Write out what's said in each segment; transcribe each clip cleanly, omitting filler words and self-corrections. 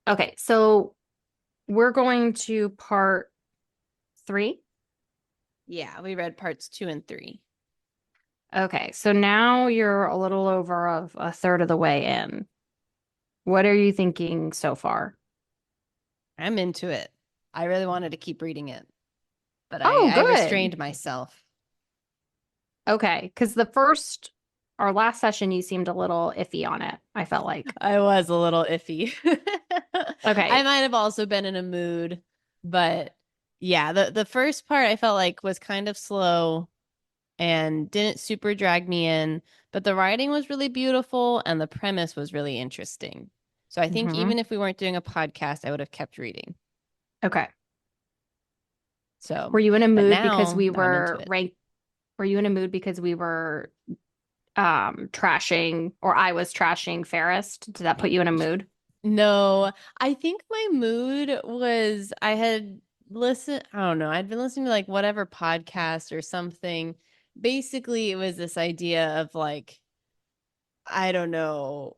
Okay, so we're going to part three. Yeah, we read parts 2 and 3. Okay, so now you're a little over of a third of the way in. What are you thinking so far? I'm into it. I really wanted to keep reading it, but I, Oh, I good. restrained myself. Okay, because our last session, you seemed a little iffy on it, I felt like. I was a little iffy. I Okay, might have also been in a mood, but yeah, the first part I felt like was kind of slow and didn't super drag me in, but the writing was really beautiful and the premise was really interesting. So I think hmm even if we weren't doing a podcast, I would have kept reading. Okay. So, Were you in a but mood because now, we now I'm into were it. ranked? Were you in a mood because we were trashing, or I was trashing Fairest? Did that put you in a mood? No, I think my mood was I had listened, I don't know, I'd been listening to like whatever podcast or something. Basically, it was this idea of like, I don't know,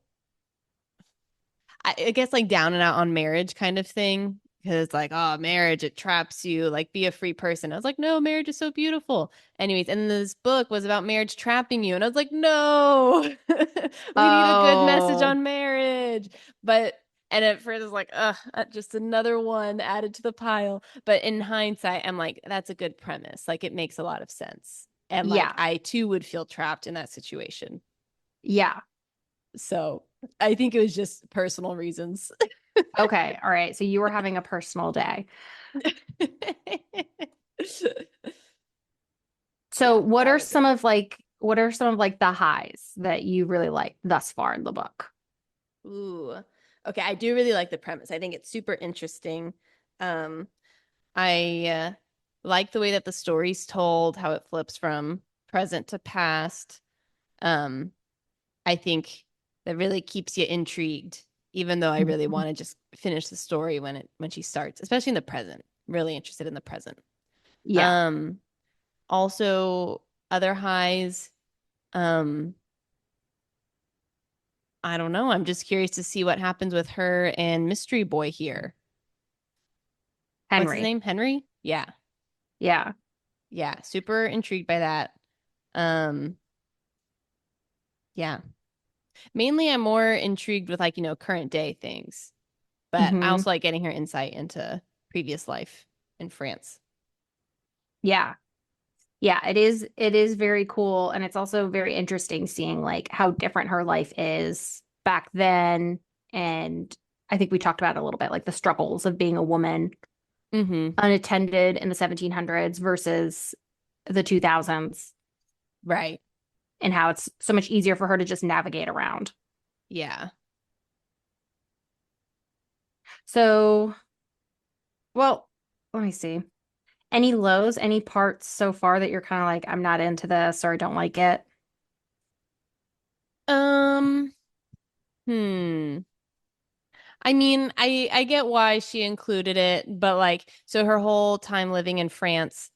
I guess like down and out on marriage kind of thing. Because it's like, oh, marriage, it traps you, like be a free person. I was like, no, marriage is so beautiful. Anyways, and this book was about marriage trapping you. And I was like, no, we need a good message Oh, on marriage. But and at first I was like, just another one added to the pile. But in hindsight, I'm like, that's a good premise. Like it makes a lot of sense. And like yeah, I too would feel trapped in that situation. yeah. So I think it was just personal reasons. Okay, all right. So you were having a personal day. So Yeah, that was it. what are some of like the highs that you really like thus far in the book? Ooh. Okay, I do really like the premise. I think it's super interesting. Um, I like the way that the story's told, how it flips from present to past. Um, I think that really keeps you intrigued, even though I really Mhm. want to just finish the story when she starts, especially in the present. Really interested in the present. Yeah. Um, Also other highs. Um, I don't know. I'm just curious to see what happens with her and Mystery Boy here. What's his Henry. name? Henry? Yeah. Yeah. Yeah. Super intrigued by that. Um, yeah. Mainly I'm more intrigued with like, current day things, but I hmm also like getting her insight into previous life in France. Yeah. Yeah, it is very cool, and it's also very interesting seeing like how different her life is back then. And I think we talked about it a little bit, like the struggles of being a woman Mm-hmm. unattended in the 1700s versus the 2000s, Right. and how it's so much easier for her to just navigate around. Yeah. So, well, let me see. Any lows, any parts so far that you're kind of like, I'm not into this or I don't like it? Um, hmm. I mean, I get why she included it, but like, so her whole time living in France,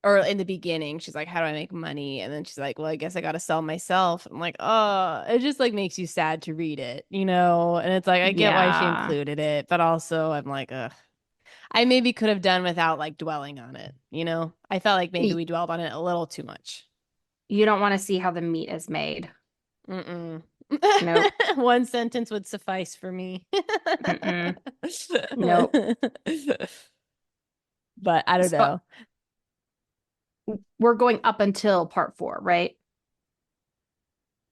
or in the beginning, she's like, "How do I make money?" And then she's like, "Well, I guess I got to sell myself." I'm like, "Oh, it just like makes you sad to read it, you know?" And it's like, I get why she Yeah. included it, but also I'm like, ugh, I maybe could have done without like dwelling on it, you know? I felt like maybe Y- we dwelled on it a little too much. You don't want to see how the meat is made. Mm-mm. Nope. One sentence would suffice for me. Mm-mm. Nope. But I don't So know. we're going up until part four, right?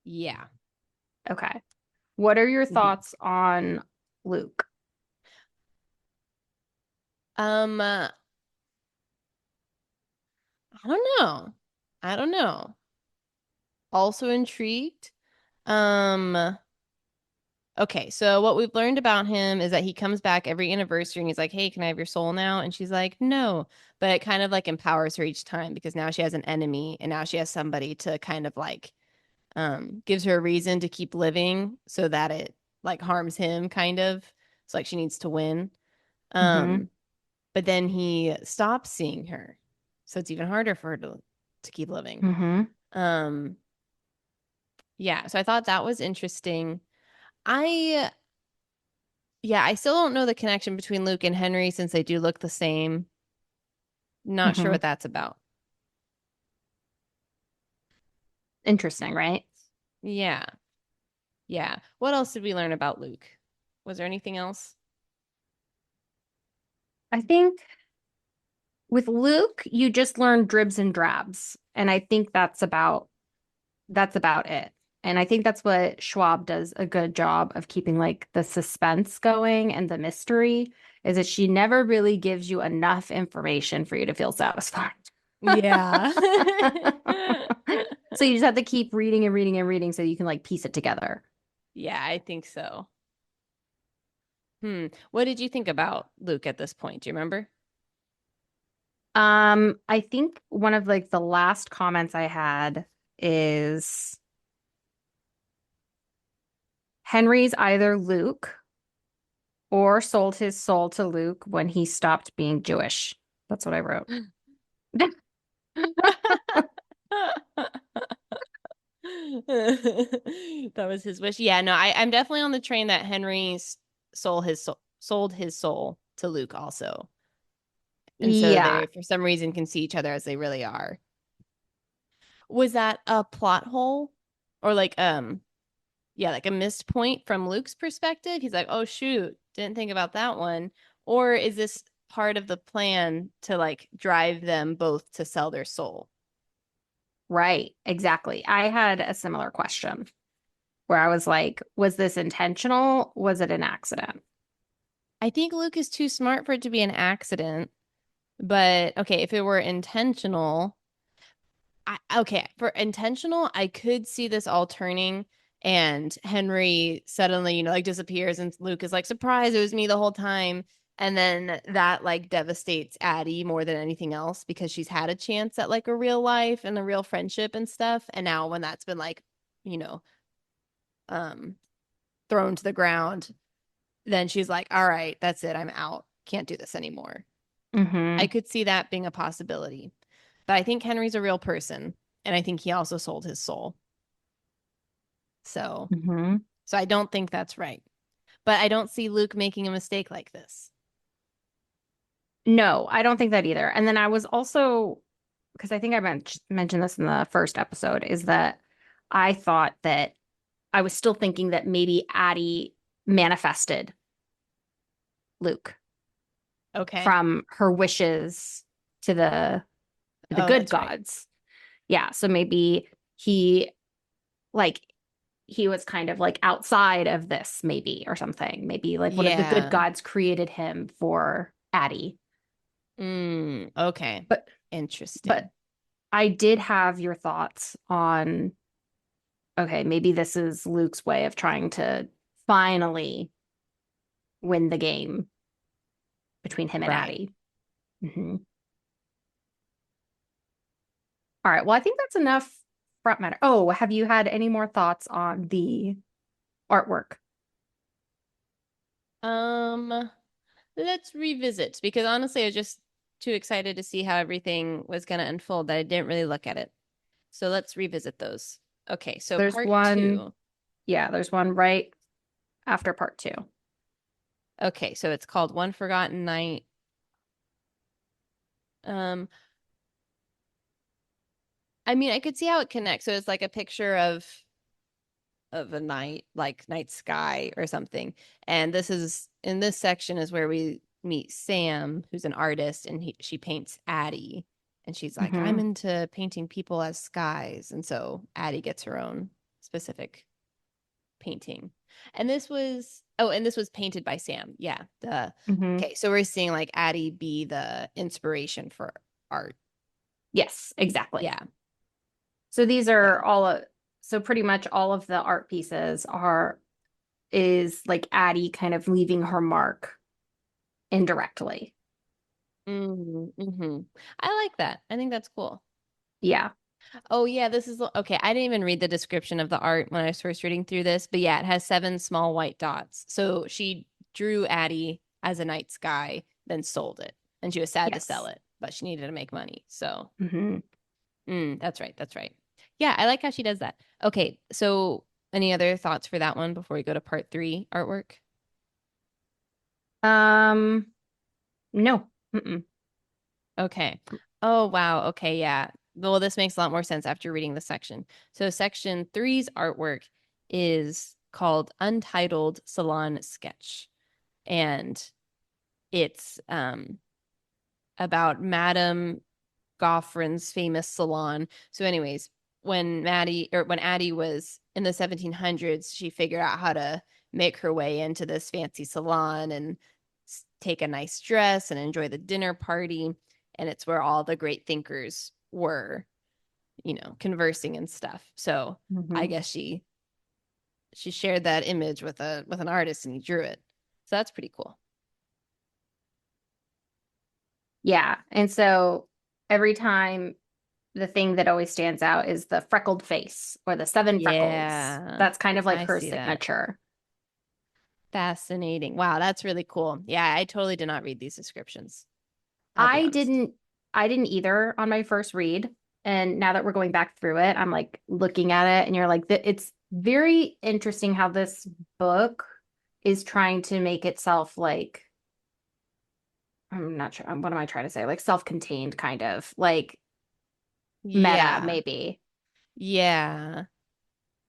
Yeah. Okay. What are your Mhm. thoughts on Luke? I don't know. I don't know. Also intrigued. Um, okay, so what we've learned about him is that he comes back every anniversary and he's like, "Hey, can I have your soul now?" And she's like, "No." But it kind of like empowers her each time because now she has an enemy and now she has somebody to kind of like gives her a reason to keep living so that it like harms him kind of. So like she needs to win. hmm Um but then he stops seeing her. So it's even harder for her to keep living. hmm Um yeah, so I thought that was interesting. I Yeah, I still don't know the connection between Luke and Henry since they do look the same. Not sure Hmm. what that's about. Interesting, right? Yeah. Yeah. What else did we learn about Luke? Was there anything else? I think with Luke, you just learn dribs and drabs, and I think that's about it. And I think that's what Schwab does a good job of keeping like the suspense going and the mystery is that she never really gives you enough information for you to feel satisfied. Yeah. So you just have to keep reading and reading and reading so you can like piece it together. Yeah, I think so. What did you think about Luke at this point? Do you remember? I think one of like the last comments I had is Henry's either Luke or sold his soul to Luke when he stopped being Jewish. That's what I wrote. That was his wish. Yeah, no, I'm definitely on the train that Henry's sold his soul to Luke also. And so Yeah, they, for some reason, can see each other as they really are. Was that a plot hole? Or like yeah, like a missed point from Luke's perspective? He's like, "Oh shoot, didn't think about that one." Or is this part of the plan to like drive them both to sell their soul? right. Exactly. I had a similar question where I was like, was this intentional? Was it an accident? I think Luke is too smart for it to be an accident. But okay, if it were intentional, okay, for intentional, I could see this all turning and Henry suddenly, like disappears and Luke is like, surprise, it was me the whole time. And then that like devastates Addie more than anything else because she's had a chance at like a real life and a real friendship and stuff. And now when that's been like, you know, um, thrown to the ground, then she's like, all right, that's it. I'm out. Can't do this anymore. I Mm-hmm. could see that being a possibility. But I think Henry's a real person, and I think he also sold his soul. So, Mm-hmm. so I don't think that's right. But I don't see Luke making a mistake like this. No, I don't think that either. And then I was also, because I think I mentioned this in the first episode, is that I thought that I was still thinking that maybe Addie manifested Luke Okay. from her wishes to the Oh, good that's right. gods. Yeah, so maybe he like he was kind of like outside of this maybe or something. Maybe like one of the good Yeah. gods created him for Addie. Okay. But but Interesting. I did have your thoughts on okay, maybe this is Luke's way of trying to finally win the game between him and Right. Addie. Hmm. All right. Well, I think that's enough front matter. Oh, have you had any more thoughts on the artwork? Um, let's revisit because honestly, I was just too excited to see how everything was going to unfold that I didn't really look at it. So let's revisit those. Okay, so There's part one, two. yeah, there's one right after part two. Okay, so it's called One Forgotten Night. Um, I mean, I could see how it connects. So it's like a picture of a night, like night sky or something. And this is in this section is where we meet Sam, who's an artist, and she paints Addie. And she's like, I'm Hmm. into painting people as skies. And so Addie gets her own specific painting. And this was painted by Sam. Yeah. The Hmm. okay, so we're seeing like Addie be the inspiration for art. Yes, exactly. Yeah. So these Yeah. are so pretty much all of the art pieces is like Addie kind of leaving her mark indirectly. Mm-hmm. I like that. I think that's cool. Yeah. Oh yeah, this is okay. I didn't even read the description of the art when I was first reading through this, but yeah, it has seven small white dots. So she drew Addie as a night sky, then sold it, and she was sad to sell Yes. it, but she needed to make money. So, Hmm. that's right. That's right. Yeah, I like how she does that. Okay, so any other thoughts for that one before we go to part three artwork? Um, no. Mm-mm. Okay. Oh, wow. Okay, yeah. Well, this makes a lot more sense after reading the section. So, section three's artwork is called Untitled Salon Sketch. And it's about Madame Goffrin's famous salon. So, anyways, when Addie was in the 1700s, she figured out how to make her way into this fancy salon and take a nice dress and enjoy the dinner party. And it's where all the great thinkers were, conversing and stuff. So I Hmm. guess she shared that image with an artist and he drew it. So that's pretty cool. Yeah. And so every time the thing that always stands out is the freckled face or the seven freckles. Yeah, That's kind of like I her see that. signature. Fascinating. Wow, that's really cool. Yeah, I totally did not read these descriptions. I'll be I honest. didn't I didn't either on my first read. And now that we're going back through it, I'm like looking at it and you're like it's very interesting how this book is trying to make itself like I'm not sure what am I trying to say? Like self-contained kind of like meta Yeah. maybe. Yeah.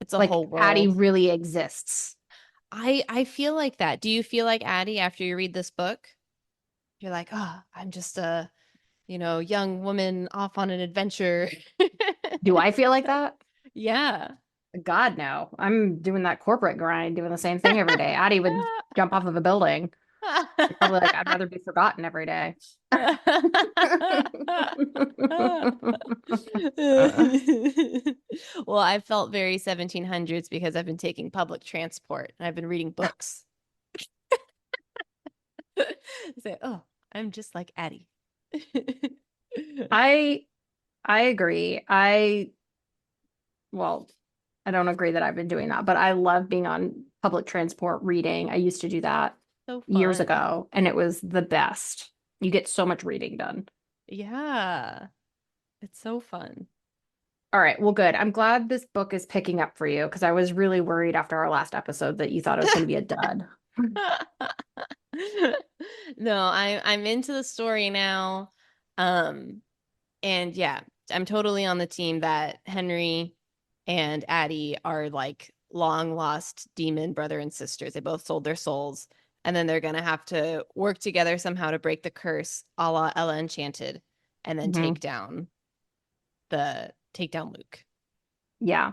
It's a Like whole Addie world. really exists. I feel like that. Do you feel like Addie after you read this book? You're like, oh, I'm just a, young woman off on an adventure. Do I feel like that? Yeah. God, no. I'm doing that corporate grind, doing the same thing every day. Addie would jump off of a building. She's probably like, I'd rather be forgotten every day. Well, I felt very 1700s because I've been taking public transport and I've been reading books. Say, oh, I'm just like Addie. I I agree. Well, I don't agree that I've been doing that, but I love being on public transport reading. I used to do that So years fun. ago, and it was the best. You get so much reading done. Yeah, it's so fun. All right, well, good. I'm glad this book is picking up for you because I was really worried after our last episode that you thought it was going to be a dud. No, I'm into the story now. Um, and yeah, I'm totally on the team that Henry and Addie are like long lost demon brother and sisters. They both sold their souls, and then they're gonna have to work together somehow to break the curse, a la Ella Enchanted, and then Mhm. take down Luke. Yeah.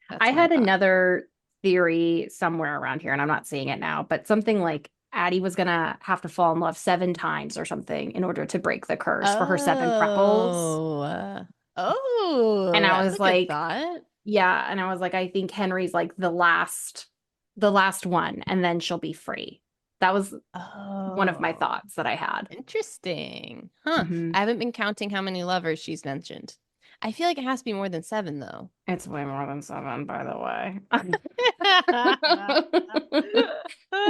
I That's my had thought. another theory somewhere around here, and I'm not seeing it now, but something like Addie was gonna have to fall in love 7 times or something in order to break the curse for her 7 freckles. Oh, And I that's a was good like, thought. yeah, and I was like, I think Henry's like the last one, and then she'll be free. That was one of my Oh, thoughts that I had. interesting. Huh. Hmm. I haven't been counting how many lovers she's mentioned. I feel like it has to be more than seven, though. It's way more than 7, by the way.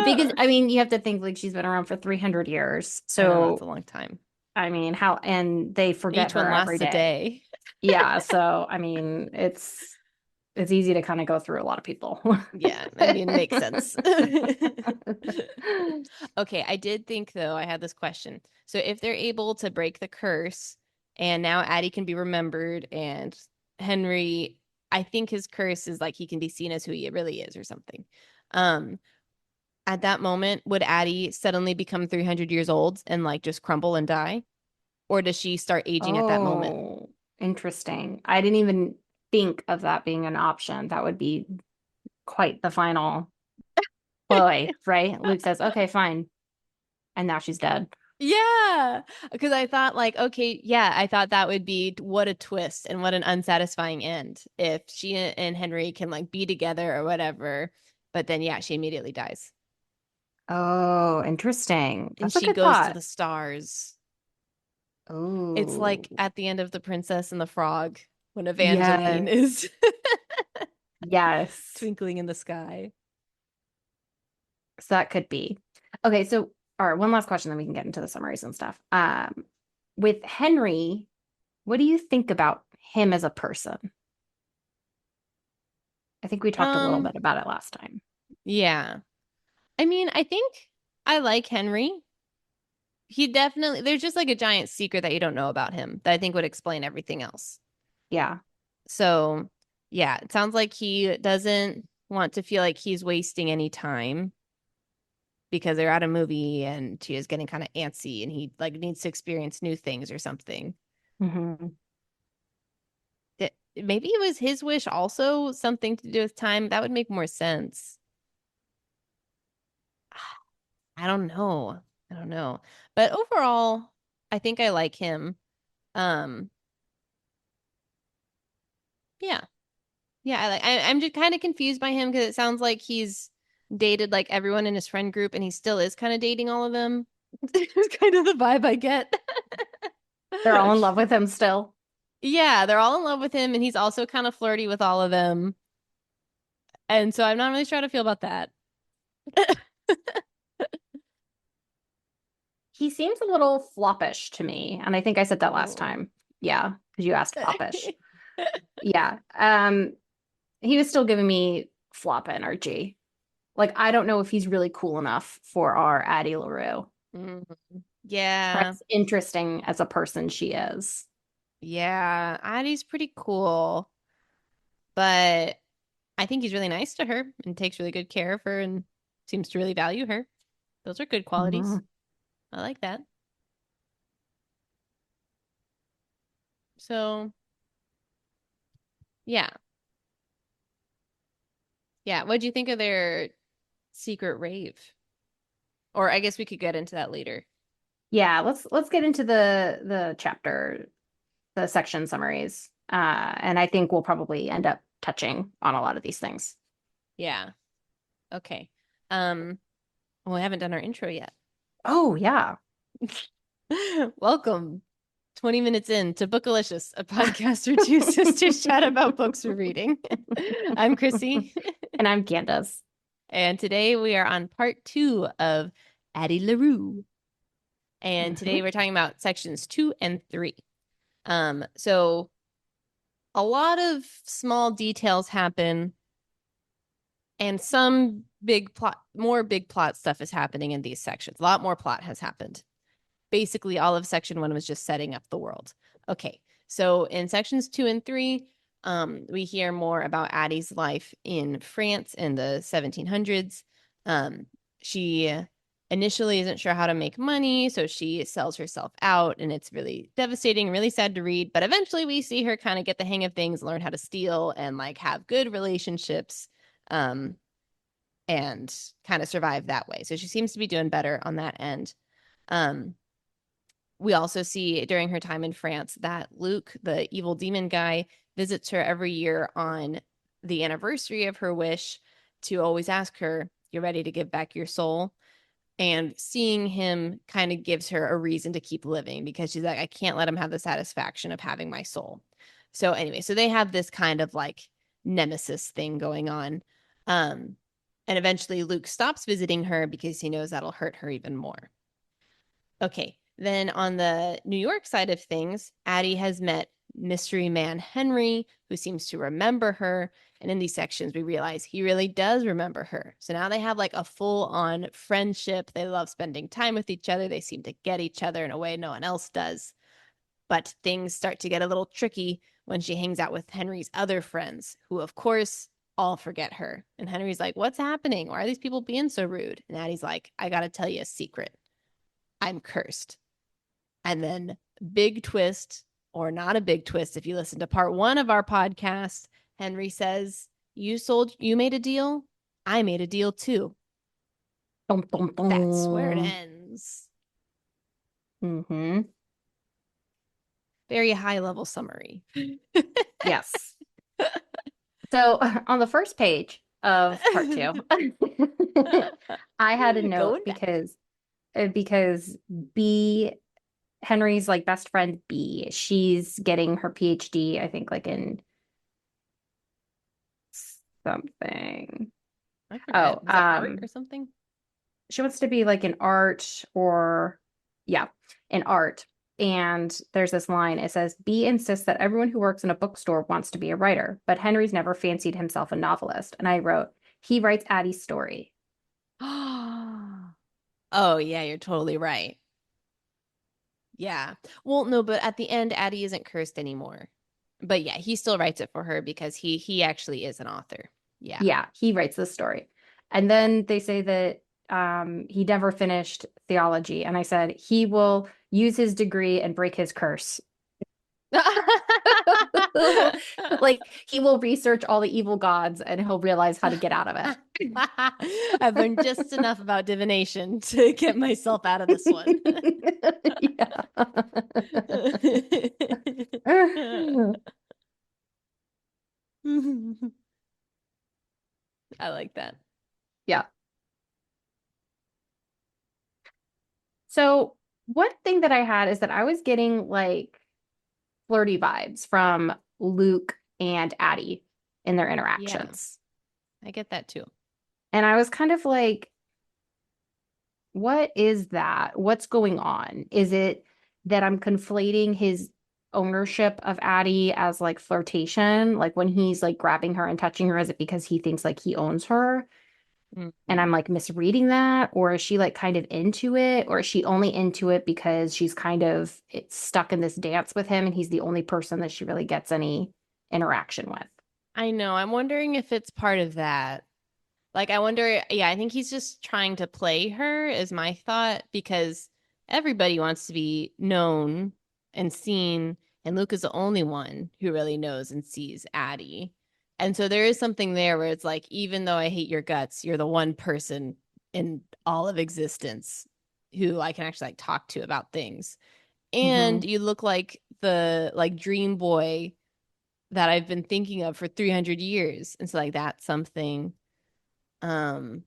Because I mean, you have to think like she's been around for 300 years. I know that's a So, long time. I mean, how and they forget Each one her every lasts a day. day. Yeah, so I mean, it's easy to kind of go through a lot of people. Yeah, I mean, it makes sense. Okay, I did think though, I had this question. So if they're able to break the curse and now Addie can be remembered and Henry, I think his curse is like he can be seen as who he really is or something. Um, at that moment, would Addie suddenly become 300 years old and like just crumble and die? Or does she start aging at that moment? Oh, interesting. I didn't even think of that being an option. That would be quite the final boy, right? Luke says, okay, fine. And now she's dead. Yeah, because I thought like, okay, yeah, I thought that would be what a twist and what an unsatisfying end if she and Henry can like be together or whatever, but then yeah, she immediately dies Oh, interesting. and That's a she good goes to thought. the stars. It's Oh, like at the end of The Princess and the Frog when Evangeline yes. is Yes. twinkling in the sky. So that could be. Okay, so all right, one last question, then we can get into the summaries and stuff. With Henry, what do you think about him as a person? I think we talked a little Um, bit about it last time. yeah. I mean, I think I like Henry. He definitely, there's just like a giant secret that you don't know about him that I think would explain everything else. Yeah. So, yeah, it sounds like he doesn't want to feel like he's wasting any time because they're at a movie and she is getting kind of antsy and he like needs to experience new things or something. Hmm. Maybe it was his wish also something to do with time. That would make more sense. I don't know. I don't know. But overall, I think I like him. Um, yeah. Yeah, I'm just kind of confused by him because it sounds like he's dated like everyone in his friend group and he still is kind of dating all of them. It's kind of the vibe I get. They're all in love with him still. Yeah, they're all in love with him and he's also kind of flirty with all of them. And so I'm not really sure how to feel about that. He seems a little floppish to me, and I think I said that last Oh. time. Yeah, because you asked foppish. Yeah. He was still giving me flop energy. Like, I don't know if he's really cool enough for our Addie LaRue. Mhm. For Yeah. as interesting as a person she is. Yeah. Addie's pretty cool, but I think he's really nice to her and takes really good care of her and seems to really value her. Those are good qualities. Mhm. I like that. So, yeah. Yeah. What'd you think of their secret rave? Or I guess we could get into that later. Yeah, let's get into the chapter, the section summaries. And I think we'll probably end up touching on a lot of these things. Yeah. Okay. Um, well, we haven't done our intro yet. Oh, yeah. Welcome 20 minutes in to Bookalicious, a podcast where two sisters chat about books we're reading. I'm Chrissy, And I'm Candace. and today we are on part 2 of Addie LaRue. And today Mhm. we're talking about sections 2 and 3. So a lot of small details happen, and some big plot, more big plot stuff is happening in these sections. A lot more plot has happened. Basically, all of section 1 was just setting up the world. Okay, so in sections 2 and 3, we hear more about Addie's life in France in the 1700s. She initially isn't sure how to make money, so she sells herself out, and it's really devastating, really sad to read. But eventually, we see her kind of get the hang of things, learn how to steal, and like have good relationships, um, and kind of survive that way. So she seems to be doing better on that end. Um, we also see during her time in France that Luc, the evil demon guy, visits her every year on the anniversary of her wish to always ask her, "You're ready to give back your soul?" And seeing him kind of gives her a reason to keep living because she's like, I can't let him have the satisfaction of having my soul. So, anyway, so they have this kind of like nemesis thing going on. Um, and eventually Luc stops visiting her because he knows that'll hurt her even more. Okay. Then on the New York side of things, Addie has met mystery man Henry, who seems to remember her. And in these sections, we realize he really does remember her. So now they have like a full on friendship. They love spending time with each other. They seem to get each other in a way no one else does. But things start to get a little tricky when she hangs out with Henry's other friends, who, of course, all forget her. And Henry's like, "What's happening? Why are these people being so rude?" And Addie's like, "I got to tell you a secret. I'm cursed." And then big twist, or not a big twist, if you listen to part 1 of our podcast, Henry says, you made a deal. I made a deal too. Dum, dum, That's where it dum. ends. Hmm. Very high level summary. Yes. So on the first page of part two, I had a note Going back. because B Henry's like best friend B, she's getting her PhD, I think like in something. I Oh, forget. Was it art or something? she wants to be like in art or yeah, in art. And there's this line. It says, B insists that everyone who works in a bookstore wants to be a writer, but Henry's never fancied himself a novelist. And I wrote, he writes Addie's story. Oh, yeah, you're totally right. Yeah. Well, no, but at the end, Addie isn't cursed anymore. But yeah, he still writes it for her because he actually is an author. Yeah. Yeah, he writes this story. And Yeah. then they say that he never finished theology. And I said, he will use his degree and break his curse. Like he will research all the evil gods and he'll realize how to get out of I've learned just enough about divination to get myself out of this one. it. Yeah. I like that. Yeah. So one thing that I had is that I was getting like flirty vibes from Luke and Addie in their Yeah, interactions. I get that too. And I was kind of like, what is that? What's going on? Is it that I'm conflating his ownership of Addie as like flirtation? Like when he's like grabbing her and touching her, is it because he thinks like he owns her? And Mhm. I'm like misreading that? Or is she like kind of into it? Or is she only into it because she's kind of stuck in this dance with him and he's the only person that she really gets any interaction with? I know. I'm wondering if it's part of that. Like, I wonder, yeah, I think he's just trying to play her, is my thought, because everybody wants to be known and seen, and Luke is the only one who really knows and sees Addie. And so there is something there where it's like, even though I hate your guts, you're the one person in all of existence who I can actually like talk to about things. And Hmm. you look like the like dream boy that I've been thinking of for 300 years. And so like that's something. Um,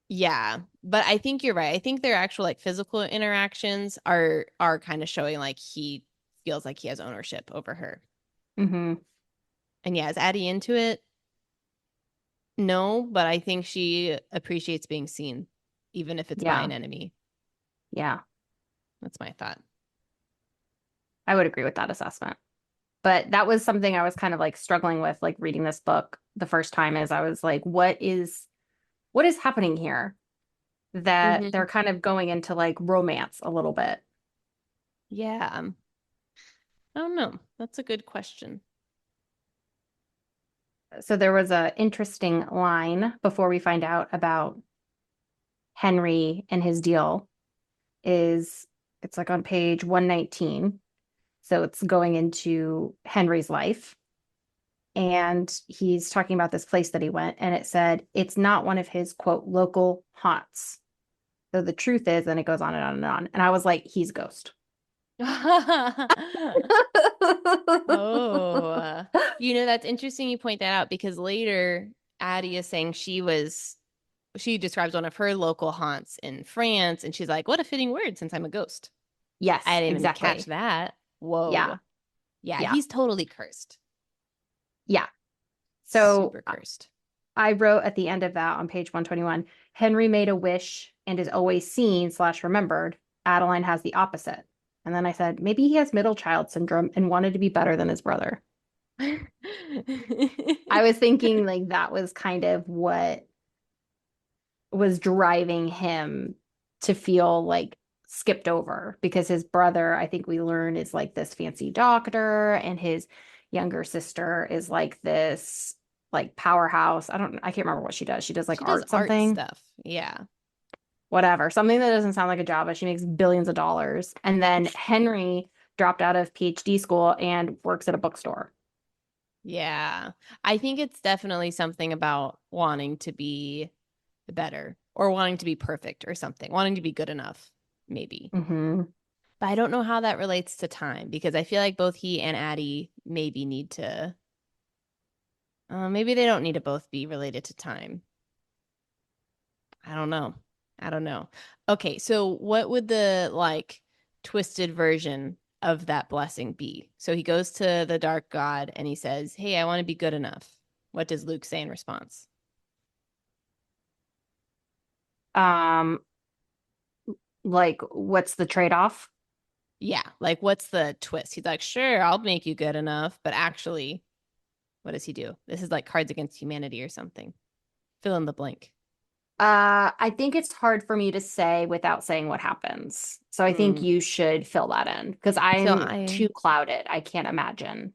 yeah, but I think you're right. I think their actual like physical interactions are kind of showing like he feels like he has ownership over her. Hmm. And yeah, is Addie into it? No, but I think she appreciates being seen, even if it's by Yeah. an enemy. Yeah. That's my thought. I would agree with that assessment. But that was something I was kind of like struggling with, like reading this book the first time, is I was like, what is happening here? That Hmm. they're kind of going into like romance a little bit. Yeah. I don't know. That's a good question. So there was a interesting line before we find out about Henry and his deal is it's like on page 119. So it's going into Henry's life. And he's talking about this place that he went, and it said it's not one of his quote local haunts. So the truth is, and it goes on and on and on. And I was like, he's Ghost. Oh, that's interesting you point that out because later Addie is saying she describes one of her local haunts in France and she's like, what a fitting word since I'm a ghost. I Yes, didn't even catch exactly. that. Yeah, Whoa. Yeah, yeah, he's totally cursed. yeah. So Super cursed. I wrote at the end of that on page 121, Henry made a wish and is always seen slash remembered. Adeline has the opposite. And then I said, maybe he has middle child syndrome and wanted to be better than his brother. I was thinking like that was kind of what was driving him to feel like skipped over because his brother, I think we learn, is like this fancy doctor, and his younger sister is like this like powerhouse. I can't remember what she does. She does like She does art art something, stuff. Yeah. whatever, something that doesn't sound like a job, but she makes billions of dollars. And then Henry dropped out of PhD school and works at a bookstore. Yeah. I think it's definitely something about wanting to be better or wanting to be perfect or something, wanting to be good enough, maybe. Hmm. But I don't know how that relates to time because I feel like both he and Addie maybe need to, maybe they don't need to both be related to time. I don't know. I don't know. Okay, so what would the like twisted version of that blessing be? So he goes to the dark god and he says, hey, I want to be good enough. What does Luke say in response? Um, like what's the trade-off? Yeah, like what's the twist? He's like, sure, I'll make you good enough, but actually, what does he do? This is like Cards Against Humanity or something. Fill in the blank. I think it's hard for me to say without saying what happens. So I think Hmm. you should fill that in because So I'm I too clouded. I can't imagine.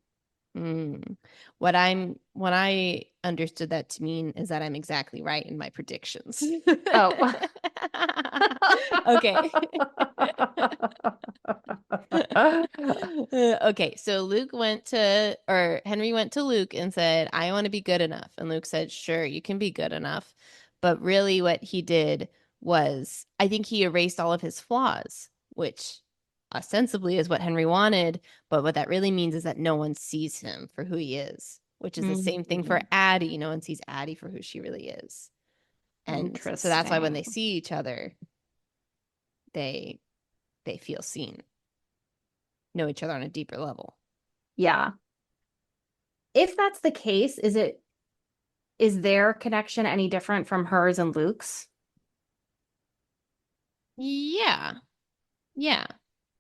Mm. What I understood that to mean is that I'm exactly right in my predictions. Oh. Okay. Okay, so Henry went to Luke and said, I want to be good enough. And Luke said, sure, you can be good enough. But really, what he did was, I think he erased all of his flaws, which ostensibly is what Henry wanted. But what that really means is that no one sees him for who he is, which is the same thing for Mhm. Addie. No one sees Addie for who she really is. And so that's why when they Interesting. see each other, they they feel seen, know each other on a deeper level. Yeah. If that's the case, is their connection any different from hers and Luke's? Yeah. Yeah.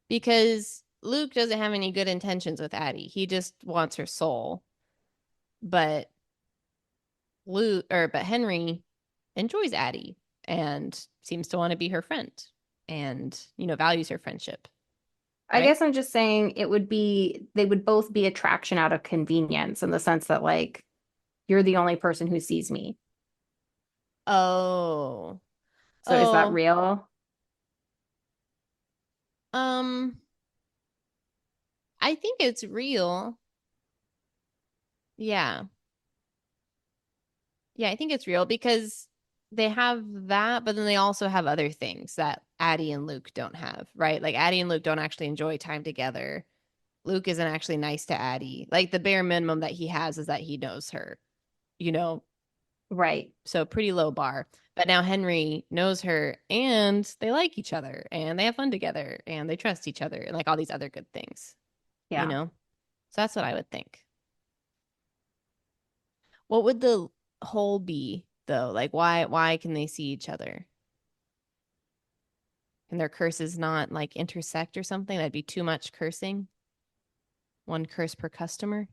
Because Luke doesn't have any good intentions with Addie. He just wants her soul. But but Henry enjoys Addie and seems to want to be her friend and, values her friendship, I right? guess I'm just saying they would both be attraction out of convenience in the sense that like you're the only person who sees me. Oh. So is that Oh. real? Um, I think it's real. Yeah. Yeah, I think it's real because they have that, but then they also have other things that Addie and Luke don't have, right? Like Addie and Luke don't actually enjoy time together. Luke isn't actually nice to Addie. Like the bare minimum that he has is that he knows her, you know? Right. So pretty low bar. But now Henry knows her and they like each other and they have fun together and they trust each other and like all these other good things, you Yeah. know? So that's what I would think. What would the whole be though? Like why can they see each other? Can their curses not like intersect or something? That'd be too much cursing. One curse per customer.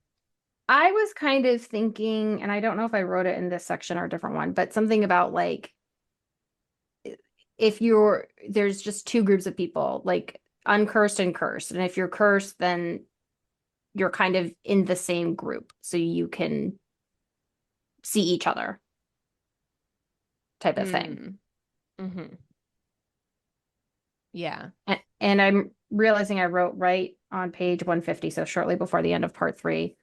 I was kind of thinking, and I don't know if I wrote it in this section or a different one, but something about like if there's just two groups of people, like uncursed and cursed. And if you're cursed, then you're kind of in the same group. So you can see each other type of thing. Hmm. Mm-hmm. Yeah. And I'm realizing I wrote right on page 150, so shortly before the end of part three,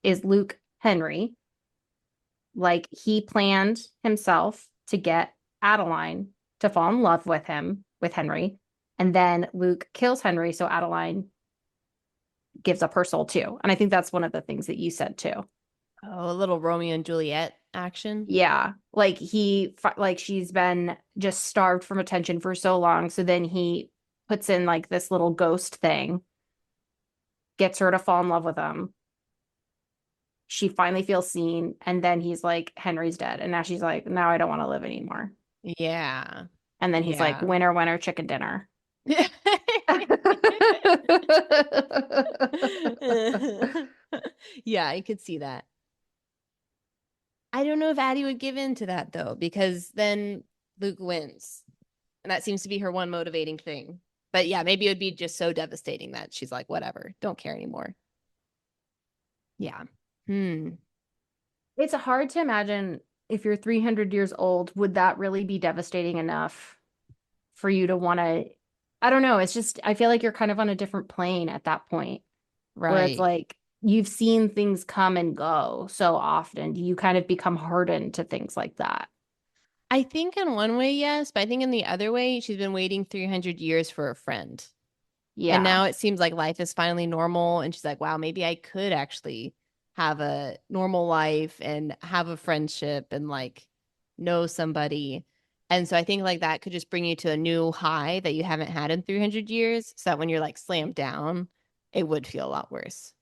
is Luke Henry. Like he planned himself to get Adeline to fall in love with him, with Henry. And then Luke kills Henry, so Adeline gives up her soul too. And I think that's one of the things that you said too. Oh, a little Romeo and Juliet action. Yeah, like she's been just starved from attention for so long. So then he puts in like this little ghost thing, gets her to fall in love with him. She finally feels seen, and then he's like, Henry's dead. And now she's like, now I don't want to live anymore. Yeah. And then he's like, Yeah. winner, winner, chicken dinner. Yeah, I could see that. I don't know if Addie would give in to that though, because then Luke wins. And that seems to be her one motivating thing. But yeah, maybe it would be just so devastating that she's like, whatever, don't care anymore. Yeah. Hmm. It's hard to imagine if you're 300 years old, would that really be devastating enough for you to want to? I don't know. It's just, I feel like you're kind of on a different plane at that point where it's Right. like you've seen things come and go so often. You kind of become hardened to things like that. I think in one way, yes, but I think in the other way, she's been waiting 300 years for a friend. And Yeah. now it seems like life is finally normal. And she's like, wow, maybe I could actually have a normal life and have a friendship and like know somebody. And so I think like that could just bring you to a new high that you haven't had in 300 years. So that when you're like slammed down, it would feel a lot worse.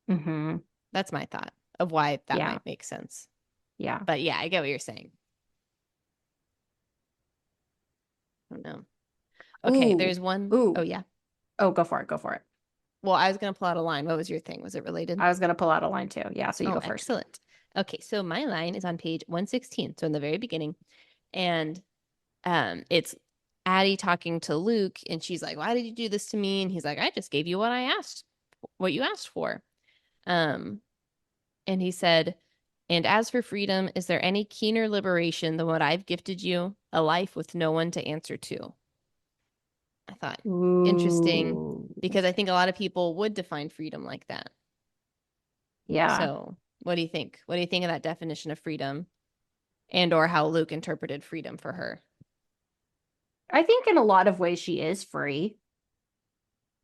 Hmm. That's my thought of why that Yeah. might make sense. Yeah. But yeah, I get what you're saying. I don't know. Okay, Ooh. there's one. Oh, Ooh. yeah. Oh, go for it. Go for it. Well, I was going to pull out a line. What was your thing? Was it related? I was going to pull out a line too. Yeah. So you Oh, go first. excellent. Okay, so my line is on page 116. So in the very beginning, And it's Addie talking to Luke, and she's like, "Why did you do this to me?" And he's like, "I just gave you what you asked for." Um, and he said, "And as for freedom, is there any keener liberation than what I've gifted you? A life with no one to answer to." I thought interesting Ooh. because I think a lot of people would define freedom like that. Yeah. So, what do you think? What do you think of that definition of freedom and or how Luke interpreted freedom for her? I think in a lot of ways she is free.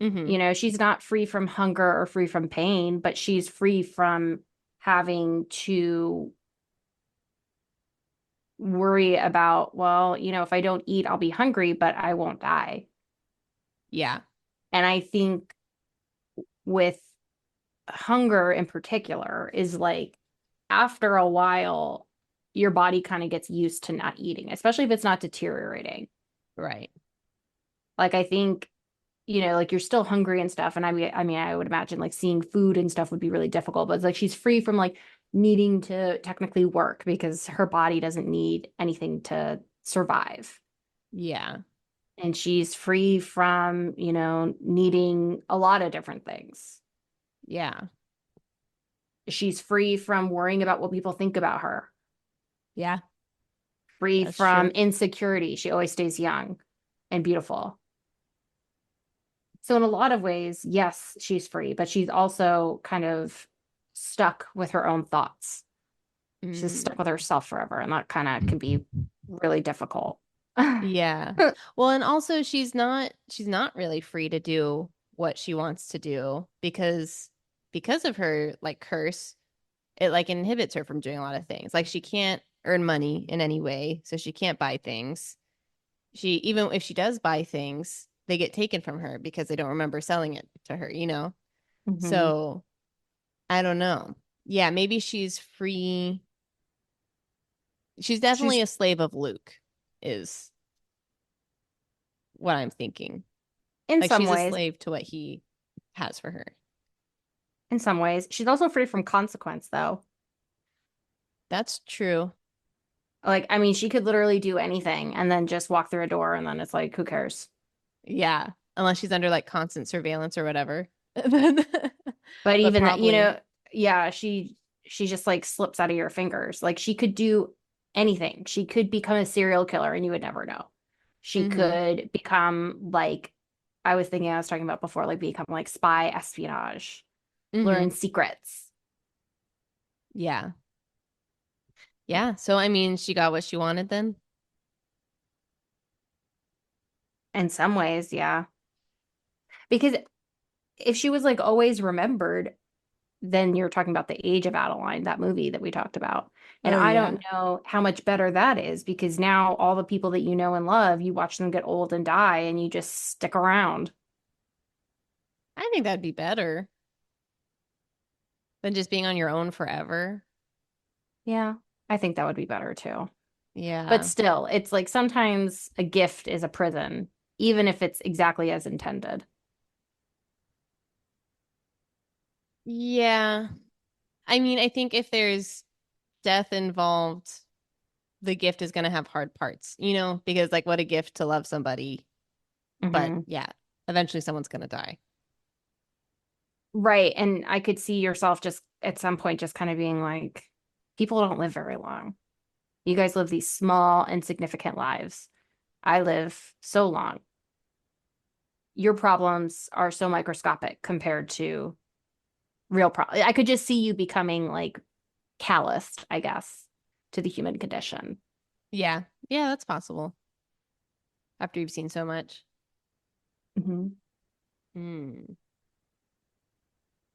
Mm-hmm. She's not free from hunger or free from pain, but she's free from having to worry about, well, if I don't eat, I'll be hungry, but I won't die. Yeah. And I think with hunger in particular is like after a while, your body kind of gets used to not eating, especially if it's not deteriorating. Right. Like I think, like you're still hungry and stuff. And I mean, I would imagine like seeing food and stuff would be really difficult, but it's like she's free from like needing to technically work because her body doesn't need anything to survive. Yeah. And she's free from, needing a lot of different things. Yeah. She's free from worrying about what people think about her, Yeah. free That's from true. insecurity. She always stays young and beautiful. So, in a lot of ways, yes, she's free, but she's also kind of stuck with her own thoughts. She's Mm. stuck with herself forever, and that kind of can be really difficult. Yeah. Well, and also she's not really free to do what she wants to do because of her like curse, it like inhibits her from doing a lot of things. Like she can't earn money in any way, so she can't buy things. She even if she does buy things, they get taken from her because they don't remember selling it to her, you know? Hmm. So, I don't know. Yeah, maybe she's free. She's definitely She's a slave of Luke, is what I'm thinking. in Like some she's a ways, slave to what he has for her. she's also free from consequence, though. That's true. Like, I mean, she could literally do anything and then just walk through a door, and then it's like, who cares? Yeah. Unless she's under like constant surveillance or whatever. Then- But but even that, probably. yeah, she just like slips out of your fingers. Like she could do anything. She could become a serial killer and you would never know. She Mm-hmm. could become like I was talking about before, like become like spy espionage, Mm-hmm. learn secrets. Yeah. Yeah. So I mean, she got what she wanted then. In some ways, yeah. Because if she was like always remembered, then you're talking about the age of Adeline, that movie that we talked about. And Oh I yeah. don't know how much better that is because now all the people that you know and love, you watch them get old and die and you just stick around. I think that'd be better than just being on your own forever. Yeah, I think that would be better too. But Yeah. still, it's like sometimes a gift is a prison, even if it's exactly as intended. Yeah. I mean, I think if there's death involved, the gift is going to have hard parts, you know, because like what a gift to love somebody. But Hmm. yeah, eventually someone's going to die. Right. And I could see yourself just at some point just kind of being like, people don't live very long. You guys live these small, insignificant lives. I live so long. Your problems are so microscopic compared to real problems. I could just see you becoming like calloused, I guess, to the human condition. Yeah. Yeah, that's possible after you've seen so much. Hmm. Hmm.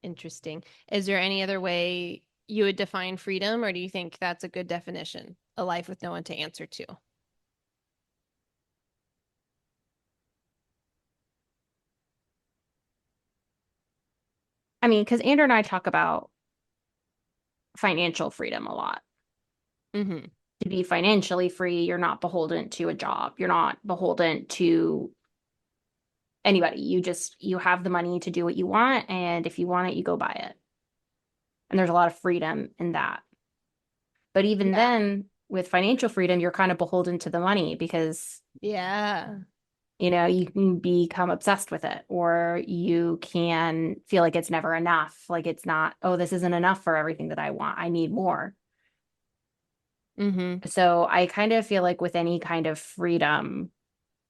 Interesting. Is there any other way you would define freedom, or do you think that's a good definition? A life with no one to answer to. I mean, because Andrew and I talk about financial freedom a lot. Mm-hmm. To be financially free, you're not beholden to a job. You're not beholden to anybody. You have the money to do what you want, and if you want it, you go buy it. And there's a lot of freedom in that. But even Yeah. then, with financial freedom, you're kind of beholden to the money because, Yeah. you can become obsessed with it or you can feel like it's never enough. Like it's not, oh, this isn't enough for everything that I want. I need more. Mm-hmm. So I kind of feel like with any kind of freedom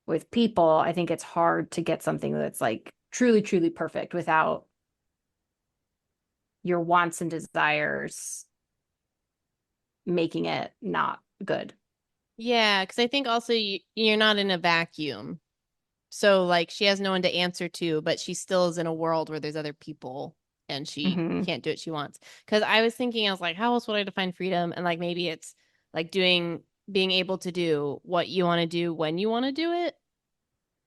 with people, I think it's hard to get something that's like truly, truly perfect without your wants and desires making it not good. Yeah, because I think also you're not in a vacuum. So like she has no one to answer to, but she still is in a world where there's other people and she Hmm. can't do what she wants. Because I was thinking, I was like, how else would I define freedom? And like maybe it's like being able to do what you want to do when you want to do it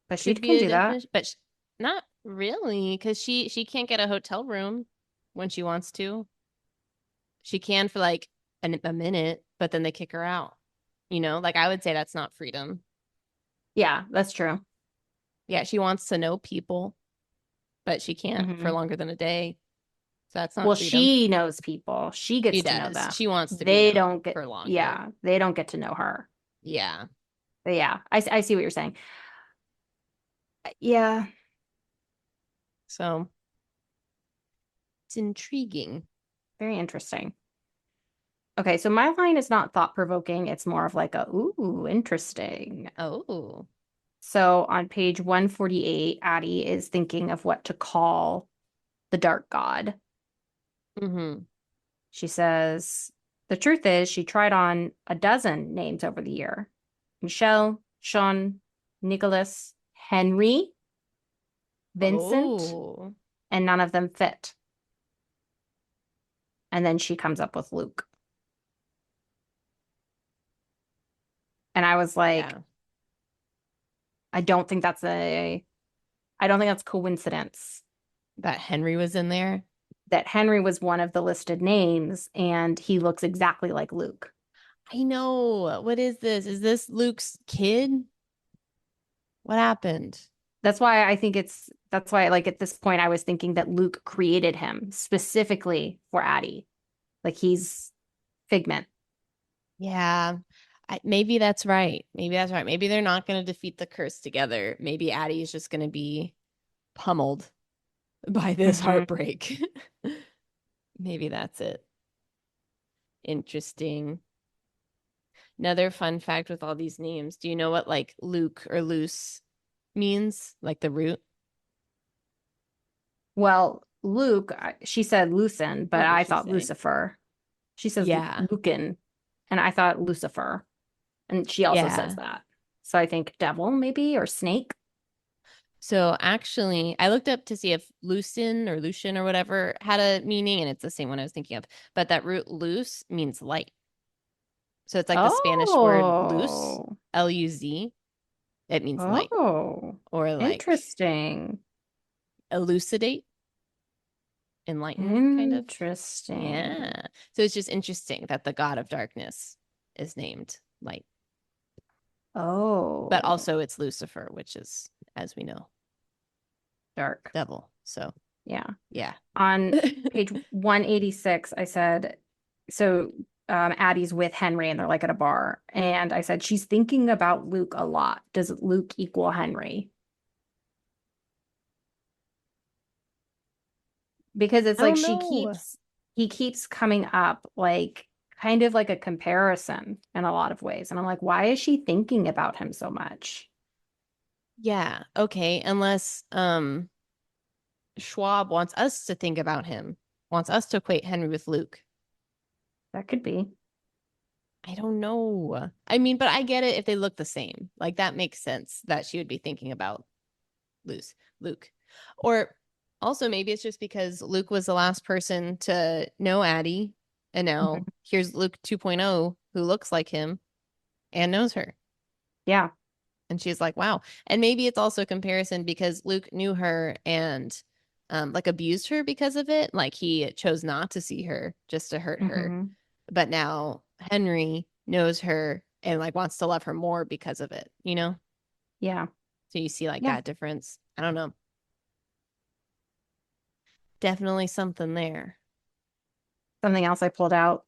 But she could be can a do that. definition, but not really, because she can't get a hotel room when she wants to. She can for like a minute, but then they kick her out. Like I would say that's not freedom. Yeah, that's true. Yeah, she wants to know people, but she can't for Hmm. longer than a day. So that's not Well, freedom. she knows people. She She gets to know does. them. She wants to be They known don't get, for longer. yeah, they don't get to know her. Yeah. But yeah, I see what you're saying. Yeah, So it's intriguing. very interesting. Okay, so my line is not thought-provoking. It's more of like a, ooh, interesting. Oh. So on page 148, Addie is thinking of what to call the dark god. Mm-hmm. She says, the truth is, she tried on a dozen names over the year. Michelle, Sean, Nicholas, Henry, Vincent, Oh. and none of them fit. And then she comes up with Luke. And I was like, Yeah. I don't think that's I don't think that's coincidence That Henry was in there. that Henry was one of the listed names and he looks exactly like Luke. I know. What is this? Is this Luke's kid? What happened? That's why like at this point I was thinking that Luke created him specifically for Addie. Like he's Figment. Yeah. Maybe that's right. Maybe that's right. Maybe they're not going to defeat the curse together. Maybe Addie is just going to be pummeled by this Hmm. heartbreak. Maybe that's it. Interesting. Another fun fact with all these names. Do you know what like Luke or Luce means? Like the root? Well, Luke, she said Lucen, but What does I she thought say? Lucifer. She says Yeah. Lucan, and I thought Lucifer. And she also says Yeah. that. So I think devil, maybe, or snake. So actually, I looked up to see if Lucin or Lucian or whatever had a meaning, and it's the same one I was thinking of. But that root luz means light. So it's like the Spanish word luz, Oh, Luz. It means light oh, or like interesting. elucidate, enlighten, kind of. Interesting. Yeah. So it's just interesting that the god of darkness is named light, but Oh, also it's Lucifer, which is, as we know, dark. devil. So Yeah. yeah. On page 186, I said, so Addie's with Henry and they're like at a bar. And I said, she's thinking about Luke a lot. Does Luke equal Henry? Because it's I like don't know. he keeps coming up like kind of like a comparison in a lot of ways. And I'm like, why is she thinking about him so much? Yeah. Okay. Unless Schwab wants us to think about him, wants us to equate Henry with Luke. That could be. I don't know. I mean, but I get it if they look the same. Like that makes sense that she would be thinking about Luke. Or also maybe it's just because Luke was the last person to know Addie, and now Mhm. here's Luke 2.0 who looks like him and knows her. Yeah. And she's like, wow. And maybe it's also a comparison because Luke knew her and like abused her because of it. Like he chose not to see her just to hurt her. Hmm. But now Henry knows her and like wants to love her more because of it? Yeah. So you see like Yeah. that difference. I don't know. Definitely something there. Something else I pulled out.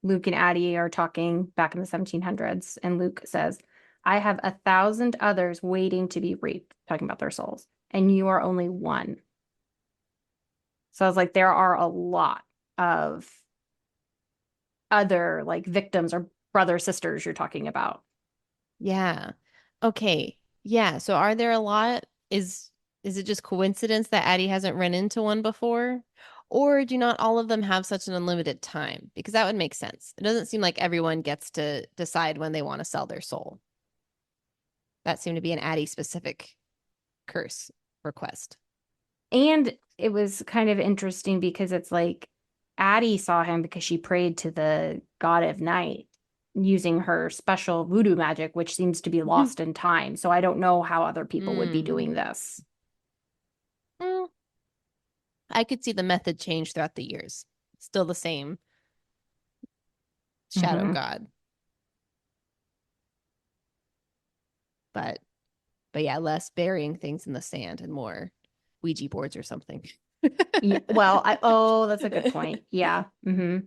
Luke and Addie are talking back in the 1700s, and Luke says, I have 1,000 others waiting to be reaped, talking about their souls, and you are only one. So I was like, there are a lot of other like victims or brother sisters you're talking about. Yeah. Okay. Yeah. So are there a lot? Is it just coincidence that Addie hasn't run into one before? Or do not all of them have such an unlimited time? Because that would make sense. It doesn't seem like everyone gets to decide when they want to sell their soul. That seemed to be an Addie specific curse request. And it was kind of interesting because it's like Addie saw him because she prayed to the god of night using her special voodoo magic, which seems to be lost in time. So I don't know how other people would be Mm. doing this. Well, I could see the method change throughout the years. Still the same shadow Hmm. god, but yeah, less burying things in the sand and more Ouija boards or something. Yeah, well, oh, that's a good point. Yeah. Hmm.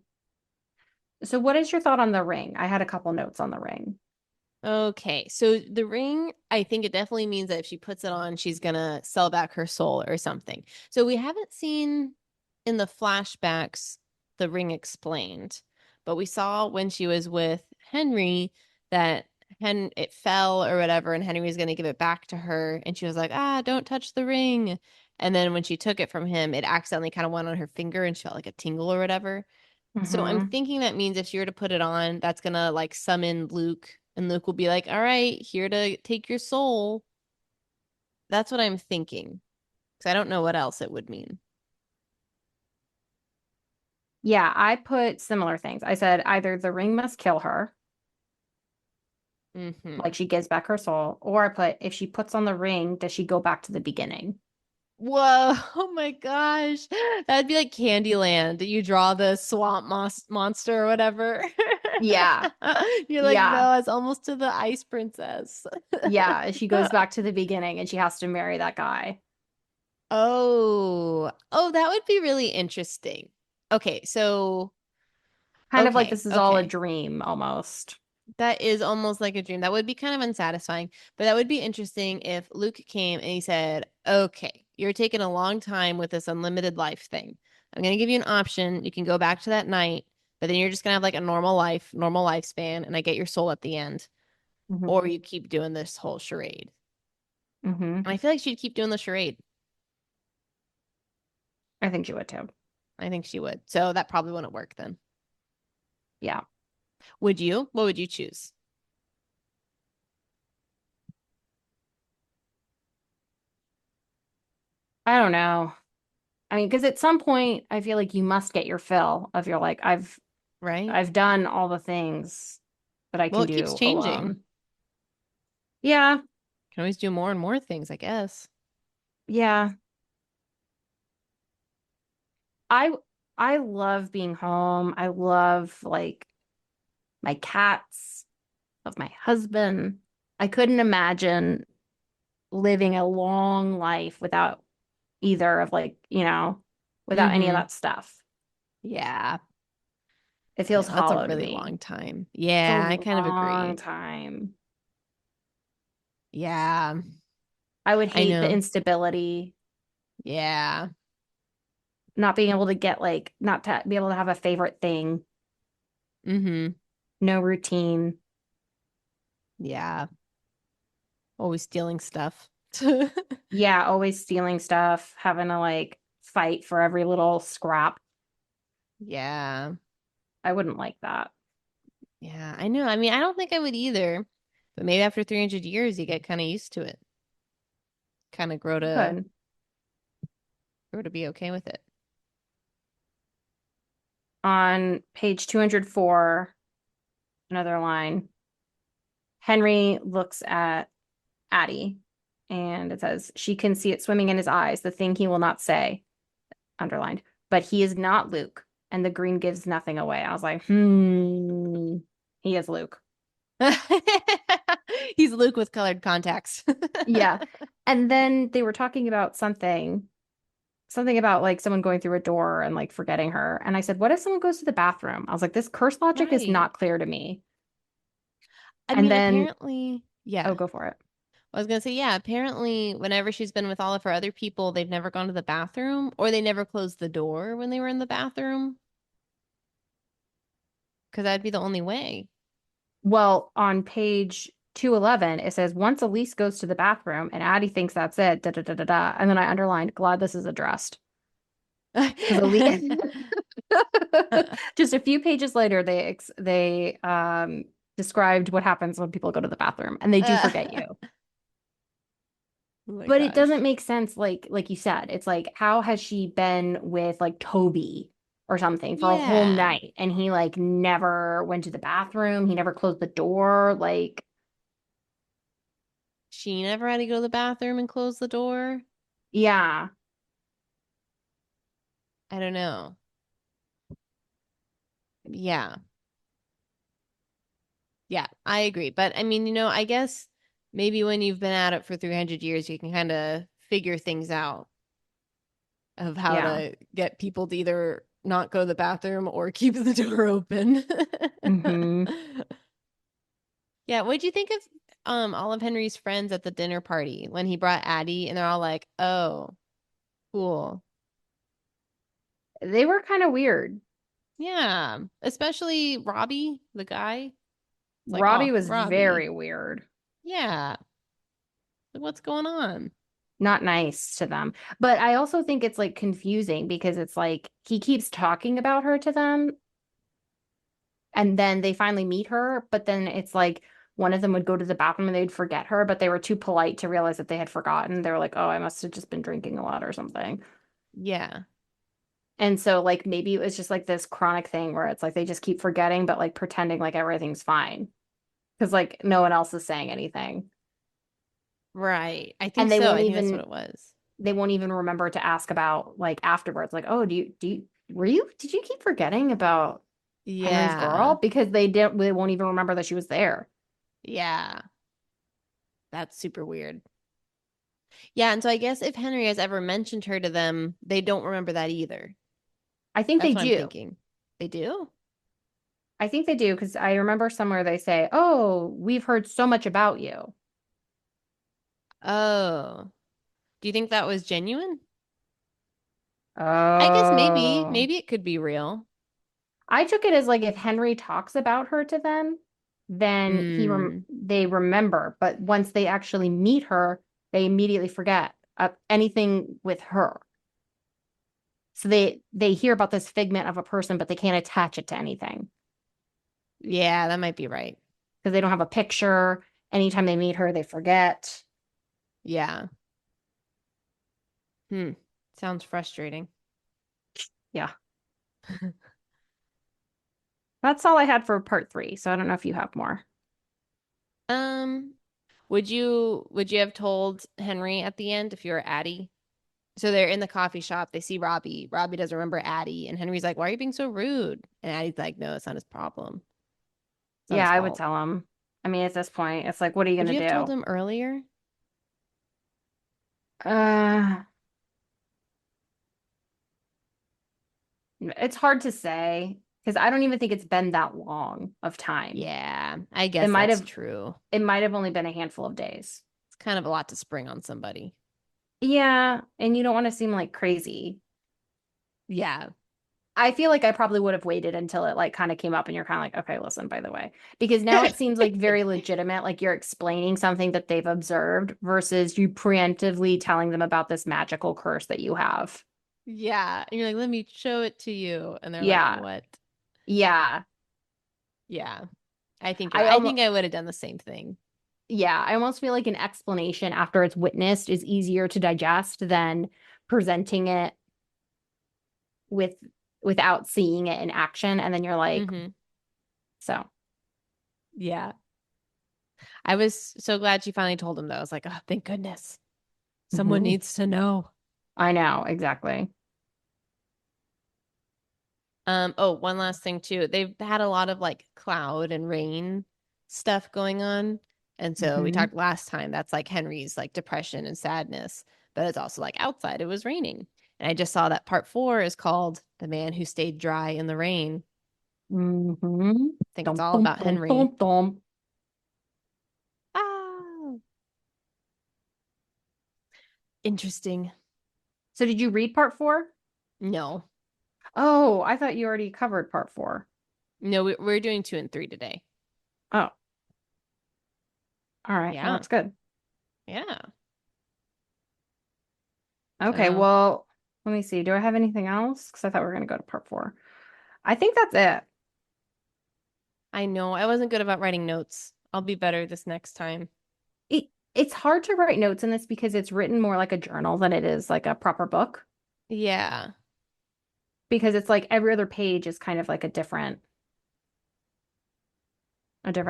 So what is your thought on the ring? I had a couple notes on the ring. Okay, so the ring, I think it definitely means that if she puts it on, she's gonna sell back her soul or something. So we haven't seen in the flashbacks the ring explained, but we saw when she was with Henry that it fell or whatever, and Henry was gonna give it back to her, and she was like, "Ah, don't touch the ring." And then when she took it from him, it accidentally kind of went on her finger and she felt like a tingle or whatever. So I'm Hmm. thinking that means if she were to put it on, that's gonna like summon Luke, and Luke will be like, "All right, here to take your soul." That's what I'm thinking, because I don't know what else it would mean. Yeah, I put similar things. I said either the ring must kill her, Hmm. like she gives back her soul, or I put if she puts on the ring, does she go back to the beginning? Whoa! Oh my gosh, that'd be like Candyland. You draw the swamp monster or whatever. Yeah. You're like, Yeah. no, it's almost to the ice princess. Yeah. She goes back to the beginning and she has to marry that guy. Oh, that would be really interesting. Okay, so Kind of like okay, this is all a okay. dream almost. That is almost like a dream. That would be kind of unsatisfying, but that would be interesting if Luke came and he said, "Okay, you're taking a long time with this unlimited life thing. I'm going to give you an option. You can go back to that night, but then you're just going to have like a normal life, normal lifespan, and I get your soul at the end, Hmm. or you keep doing this whole charade." Hmm. And I feel like she'd keep doing the charade. I think she would too. I think she would. So that probably wouldn't work then. Yeah. Would you? What would you choose? I don't know. I mean, because at some point I feel like you must get your fill of your like, Right? I've done all the things that I Well, can it keeps do changing. alone. Yeah. Can always do more and more things, I guess. Yeah. I I love being home. I love like my cats, love my husband. I couldn't imagine living a long life without either of like, without any of Mm-hmm. that stuff. Yeah. It I feels know that's a hollow to really me. long time. It's a Yeah, I kind of long agree. time. Yeah, I would I hate the know. instability, Yeah. not being able to get like, not to be able to have a favorite thing, Mm-hmm. no routine. Yeah. Always stealing stuff. Yeah, always stealing stuff, having to like fight for every little scrap. Yeah. I wouldn't like that. Yeah, I know. I mean, I don't think I would either, but maybe after 300 years you get kind of used to it. Kind of Could. grow to be okay with it. On page 204, another line, Henry looks at Addie and it says, she can see it swimming in his eyes, the thing he will not say, underlined. But he is not Luke, and the green gives nothing away. I was like, he is Luke. He's Luke with colored contacts. Yeah. And then they were talking about something, something about like someone going through a door and like forgetting her. And I said, what if someone goes to the bathroom? I was like, this curse logic is Right. not clear to me. I And mean, then, apparently, oh, yeah. go for it. I was gonna say, yeah, apparently whenever she's been with all of her other people, they've never gone to the bathroom or they never closed the door when they were in the bathroom. Because that'd be the only way. Well, on page 211, it says, once Elise goes to the bathroom and Addie thinks that's it, da da da da da. And then I underlined, glad this is addressed. Because Elise, just a few pages later, they described what happens when people go to the bathroom and they do forget Oh you. my But it doesn't gosh. make sense, like you said. It's like, how has she been with like Toby or something for a whole Yeah. night and he like never went to the bathroom, he never closed the door, like She never had to go to the bathroom and close the door. yeah, I don't know. Yeah. Yeah, I agree. But I mean, I guess maybe when you've been at it for 300 years, you can kind of figure things out of how yeah. to get people to either not go to the bathroom or keep the door open. Hmm. Yeah, what'd you think of all of Henry's friends at the dinner party when he brought Addie and they're all like, "Oh, cool." They were kind of weird. Yeah, especially Robbie, the guy. It's like, Robbie "Oh, was Robbie." very weird. Yeah. Like, what's going on? Not nice to them. But I also think it's like confusing because it's like he keeps talking about her to them and then they finally meet her, but then it's like one of them would go to the bathroom and they'd forget her, but they were too polite to realize that they had forgotten. They were like, "Oh, I must have just been drinking a lot or something." Yeah. And so like maybe it was just like this chronic thing where it's like they just keep forgetting but like pretending like everything's fine because like no one else is saying anything. Right. I think And so. I think that's what it was. they won't even remember to ask about like afterwards like, "Oh, did you keep forgetting about Henry's girl?" Yeah. Because they won't even remember that she was there. Yeah. That's super weird. Yeah, and so I guess if Henry has ever mentioned her to them, they don't remember that either. I think they That's what I'm do. thinking. They do? I think they do because I remember somewhere they say, "Oh, we've heard so much about you." Oh. Do you think that was genuine? I guess maybe. Oh. Maybe it could be real. I took it as like if Henry talks about her to them, then Hmm. they remember, but once they actually meet her, they immediately forget anything with her. So they hear about this figment of a person, but they can't attach it to anything Yeah, that might be right. because they don't have a picture. Anytime they meet her, they forget. Yeah. Hmm. Sounds frustrating. Yeah. That's all I had for part three. So I don't know if you have more. Um, would you have told Henry at the end if you were Addie? So they're in the coffee shop. They see Robbie. Robbie doesn't remember Addie, and Henry's like, "Why are you being so rude?" And Addie's like, "No, it's not his problem. It's not his Yeah, I would fault." tell him. I mean, at this point, it's like, what are you Would gonna you have told do? him earlier? Uh, it's hard to say because I don't even think it's been that long of time. Yeah, I It guess might that's have true. it might have only been a handful of days. It's kind of a lot to spring on somebody. Yeah, and you don't want to seem like crazy. Yeah. I feel like I probably would have waited until it like kind of came up and you're kind of like, okay, listen, by the way, because now it seems like very legitimate, like you're explaining something that they've observed versus you preemptively telling them about this magical curse that you have. Yeah. And you're like, let me show it to you. And they're like, Yeah. what? Yeah. Yeah. I think you're I I almost think I would have done the same thing. yeah, I almost feel like an explanation after it's witnessed is easier to digest than presenting it with without seeing it in action and then you're like, Mm-hmm. so, Yeah. I was so glad she finally told him though. I was like, oh, thank goodness. Someone mhm. needs to know. I know, exactly. Oh, one last thing too. They've had a lot of like cloud and rain stuff going on. And so we Hmm. talked last time, that's like Henry's like depression and sadness, but it's also like outside it was raining. And I just saw that part 4 is called The Man Who Stayed Dry in the Rain. Mm-hmm. I think it's Dum, all dum, about dum, Henry. dum, dum. Ah, interesting. So did you read part four? No, Oh, I thought you already covered part four. no, we're doing 2 and 3 today. Oh, all right. Well, Yeah, that's good. yeah. Okay, So well, let me see. Do I have anything else? Because I thought we were going to go to part four. I think that's it. I know I wasn't good about writing notes. I'll be better this next time. It's hard to write notes in this because it's written more like a journal than it is like a proper book. Yeah. Because it's like every other page is kind of like a different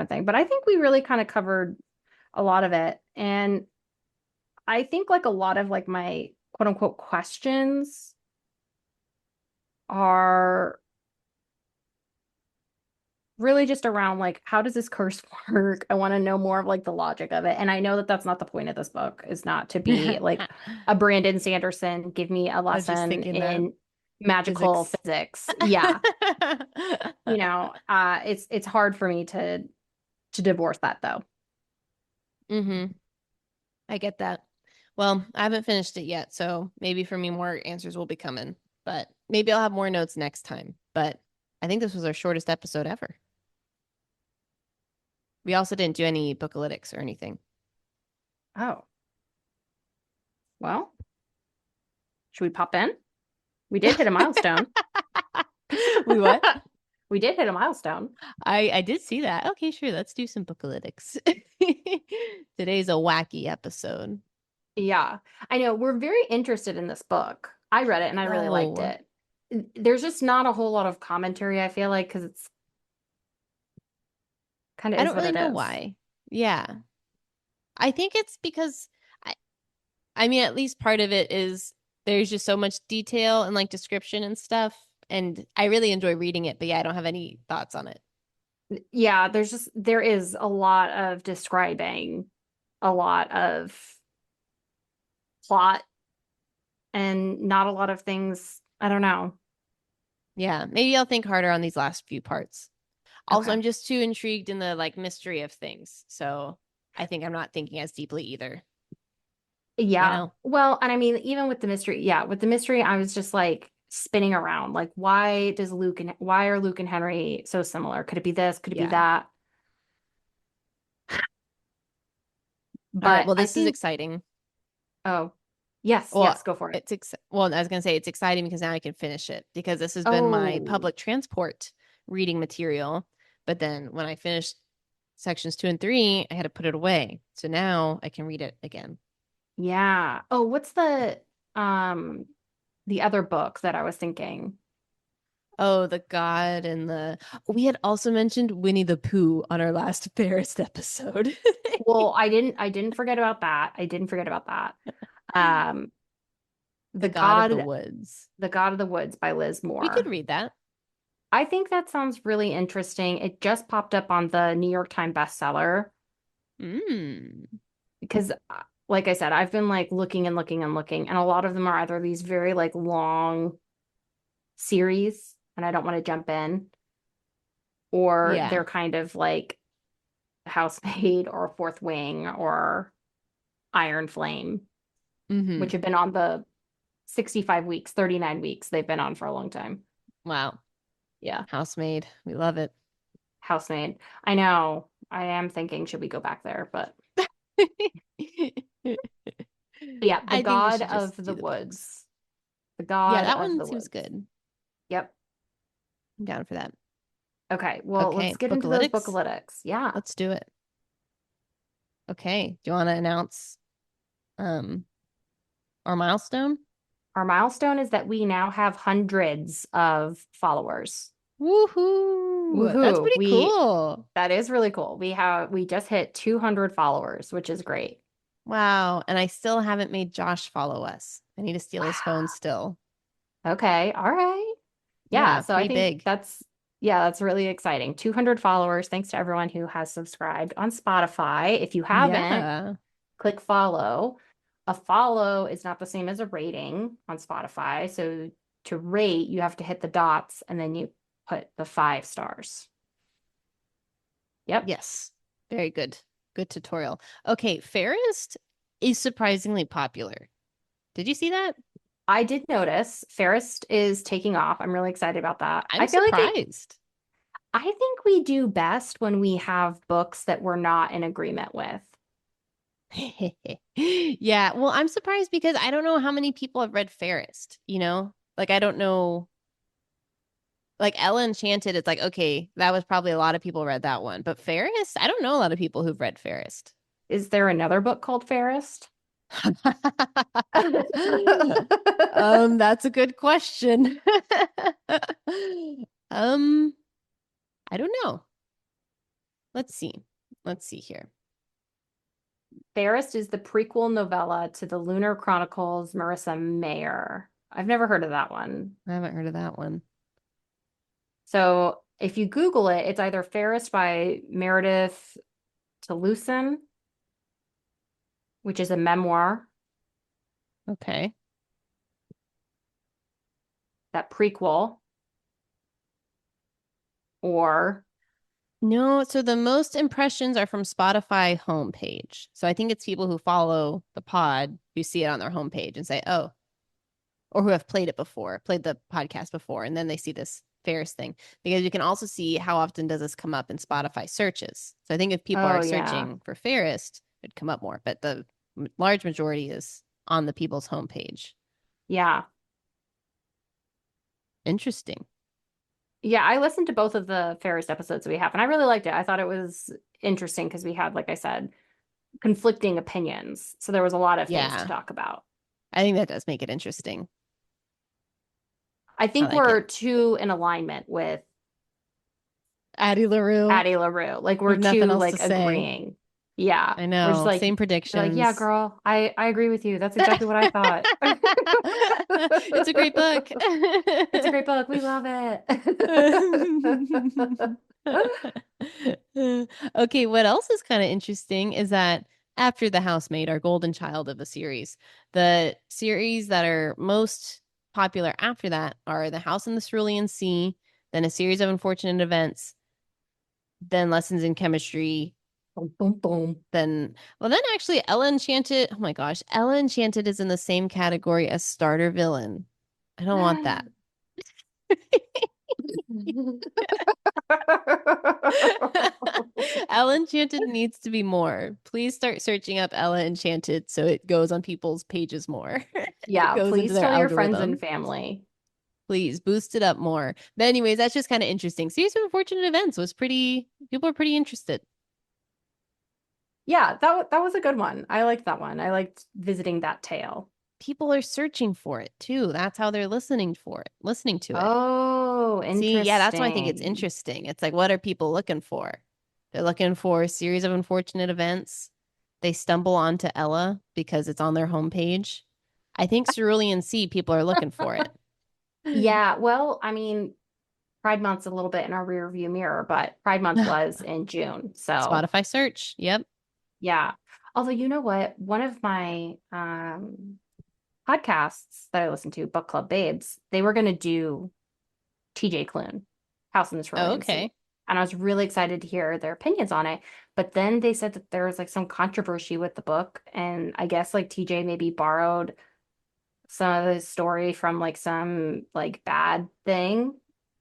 thing. But I think we really kind of covered a lot of it. And I think like a lot of like my quote unquote questions are really just around like how does this curse work? I want to know more of like the logic of it. And I know that that's not the point of this book is not to be like I a Brandon Sanderson, give me a was just lesson thinking that in magical physics. physics. Yeah. It's hard for me to divorce that though. Mm-hmm. I get that. Well, I haven't finished it yet, so maybe for me more answers will be coming. But maybe I'll have more notes next time. But I think this was our shortest episode ever. We also didn't do any Bookalytics or anything. Oh, well, should we pop in? We did hit a milestone. We what? We did hit a milestone. I did see that. Okay, sure. Let's do some Bookalytics. Today's a wacky episode. Yeah, I know. We're very interested in this book. I read it and I really liked No, it. There's just not a whole lot of commentary, I feel like, because it's kind of I is don't what really it know is. why. Yeah. I think it's because I I mean at least part of it is there's just so much detail and like description and stuff and I really enjoy reading it, but yeah, I don't have any thoughts on it. Yeah, there is a lot of describing, a lot of plot, and not a lot of things. I don't know. Yeah, maybe I'll think harder on these last few parts. Also, Okay. I'm just too intrigued in the like mystery of things. So, I think I'm not thinking as deeply either, you Yeah. know? Well, and I mean, even with the mystery, yeah, with the mystery, I was just like spinning around. Like, why are Luke and Henry so similar? Could it be this? Could it be Yeah. that? All right, But well, I this is think, exciting. oh, yes, Well, yes, go for it. well, I was gonna say it's exciting because now I can finish it because this has been my Oh, public transport reading material. But then when I finished sections 2 and 3, I had to put it away. So now I can read it again. yeah. Oh, what's um the other book that I was thinking? Oh, the God and the we had also mentioned Winnie the Pooh on our last Ferris episode. Well, I didn't forget about that. I didn't forget about that. Um, The The God of the God, Woods. The God of the Woods by Liz We could Moore. read that. I think that sounds really interesting. It just popped up on the New York Times bestseller Mm. because, like I said, I've been like looking and looking and looking, and a lot of them are either these very like long series, and I don't want to jump in, or Yeah. they're kind of like Housemaid or Fourth Wing or Iron Flame, Mm-hmm. which have been on the 65 weeks, 39 weeks. They've been on for a long time. Wow. Yeah. Housemaid. We love it. Housemaid. I know. I am thinking, should we go back there? But yeah, The I think we God should of just the do the books. Woods. The Yeah, God that of one the seems Woods. good. Yep. I'm down for that. Okay. Well, let's Okay, get into those Bookalytics. bookalytics. Yeah. Let's do it. Okay. Do you want to announce um our milestone? Our milestone is that we now have hundreds of followers. Woohoo! That's Woohoo. pretty cool. That is really cool. We just hit 200 followers, which is great. Wow. And I still haven't made Josh follow us. I need to steal his phone Wow. still. Okay. All right. Yeah. Yeah, So I pretty think big. yeah, that's really exciting. 200 followers. Thanks to everyone who has subscribed on Spotify. If you haven't, Yeah. click follow. a follow is not the same as a rating on Spotify. So to rate, you have to hit the dots and then you put the 5 stars. Yep. Yes. Very good. Good tutorial. Okay, Fairest is surprisingly popular. Did you see that? I did notice Fairest is taking off. I'm really excited about that. I'm I feel like surprised. I think we do best when we have books that we're not in agreement with. Yeah, well, I'm surprised because I don't know how many people have read Fairest, you know? Like I don't know. Like Ella Enchanted, it's like, okay, that was probably a lot of people read that one. But Fairest, I don't know a lot of people who've read Fairest. Is there another book called Fairest? That's a good question. Um, I don't know. Let's see. Let's see here. Fairest is the prequel novella to the Lunar Chronicles Marissa Mayer. I've never heard of that one. I haven't heard of that one. So if you Google it, it's either Fairest by Meredith Toulousan, which is a memoir, Okay. that prequel, or No, so the most impressions are from Spotify homepage. So I think it's people who follow the pod who see it on their homepage and say, oh, or who have played it before, played the podcast before, and then they see this Ferris thing. Because you can also see how often does this come up in Spotify searches. So I think if people oh are yeah. searching for Ferris, it'd come up more. But the large majority is on the people's homepage. Yeah. Interesting. Yeah, I listened to both of the Fairest episodes we have, and I really liked it. I thought it was interesting because we had, like I said, conflicting opinions. So there was a lot of things to Yeah. talk about. I think that does make it interesting. I I think like we're it. too in alignment with Addie LaRue. Addie LaRue. Like We we're have nothing too else to like say. agreeing. Yeah. I We're just know. like Same you're like, yeah, predictions. girl, I agree with you. That's exactly what I thought. It's a great book. It's a great book. We love it. Okay, what else is kind of interesting is that after The Housemaid, our golden child of the series, the series that are most popular after that are The House in the Cerulean Sea, then A Series of Unfortunate Events, then Lessons in Chemistry, Boom, boom, boom. then actually Ella Enchanted. Oh my gosh, Ella Enchanted is in the same category as Starter Villain. I don't want that. Ella Enchanted needs to be more. Please start searching up Ella Enchanted so it goes on people's pages more. It Yeah, goes into please their tell your friends and algorithm. family. Please boost it up more. But anyways, that's just kind of interesting. Series of Unfortunate Events was pretty. People are pretty interested. Yeah, that was a good one. I liked that one. I liked visiting that tale. People are searching for it too. That's how they're listening to it. Oh, See, yeah, that's why I think it's interesting. interesting. It's like, what are people looking for? They're looking for a series of unfortunate events. They stumble onto Ella because it's on their homepage. I think Cerulean Sea people are looking for it. Yeah, well, I mean, Pride Month's a little bit in our rear view mirror, but Pride Month was in June. So, Spotify search. Yep. yeah. Although, you know what? One of my podcasts that I listen to, Book Club Babes, they were going to do TJ Klune, House in the Oh, Cerulean Sea. okay. And I was really excited to hear their opinions on it. But then they said that there was like some controversy with the book. And I guess like TJ maybe borrowed some of the story from like some like bad thing.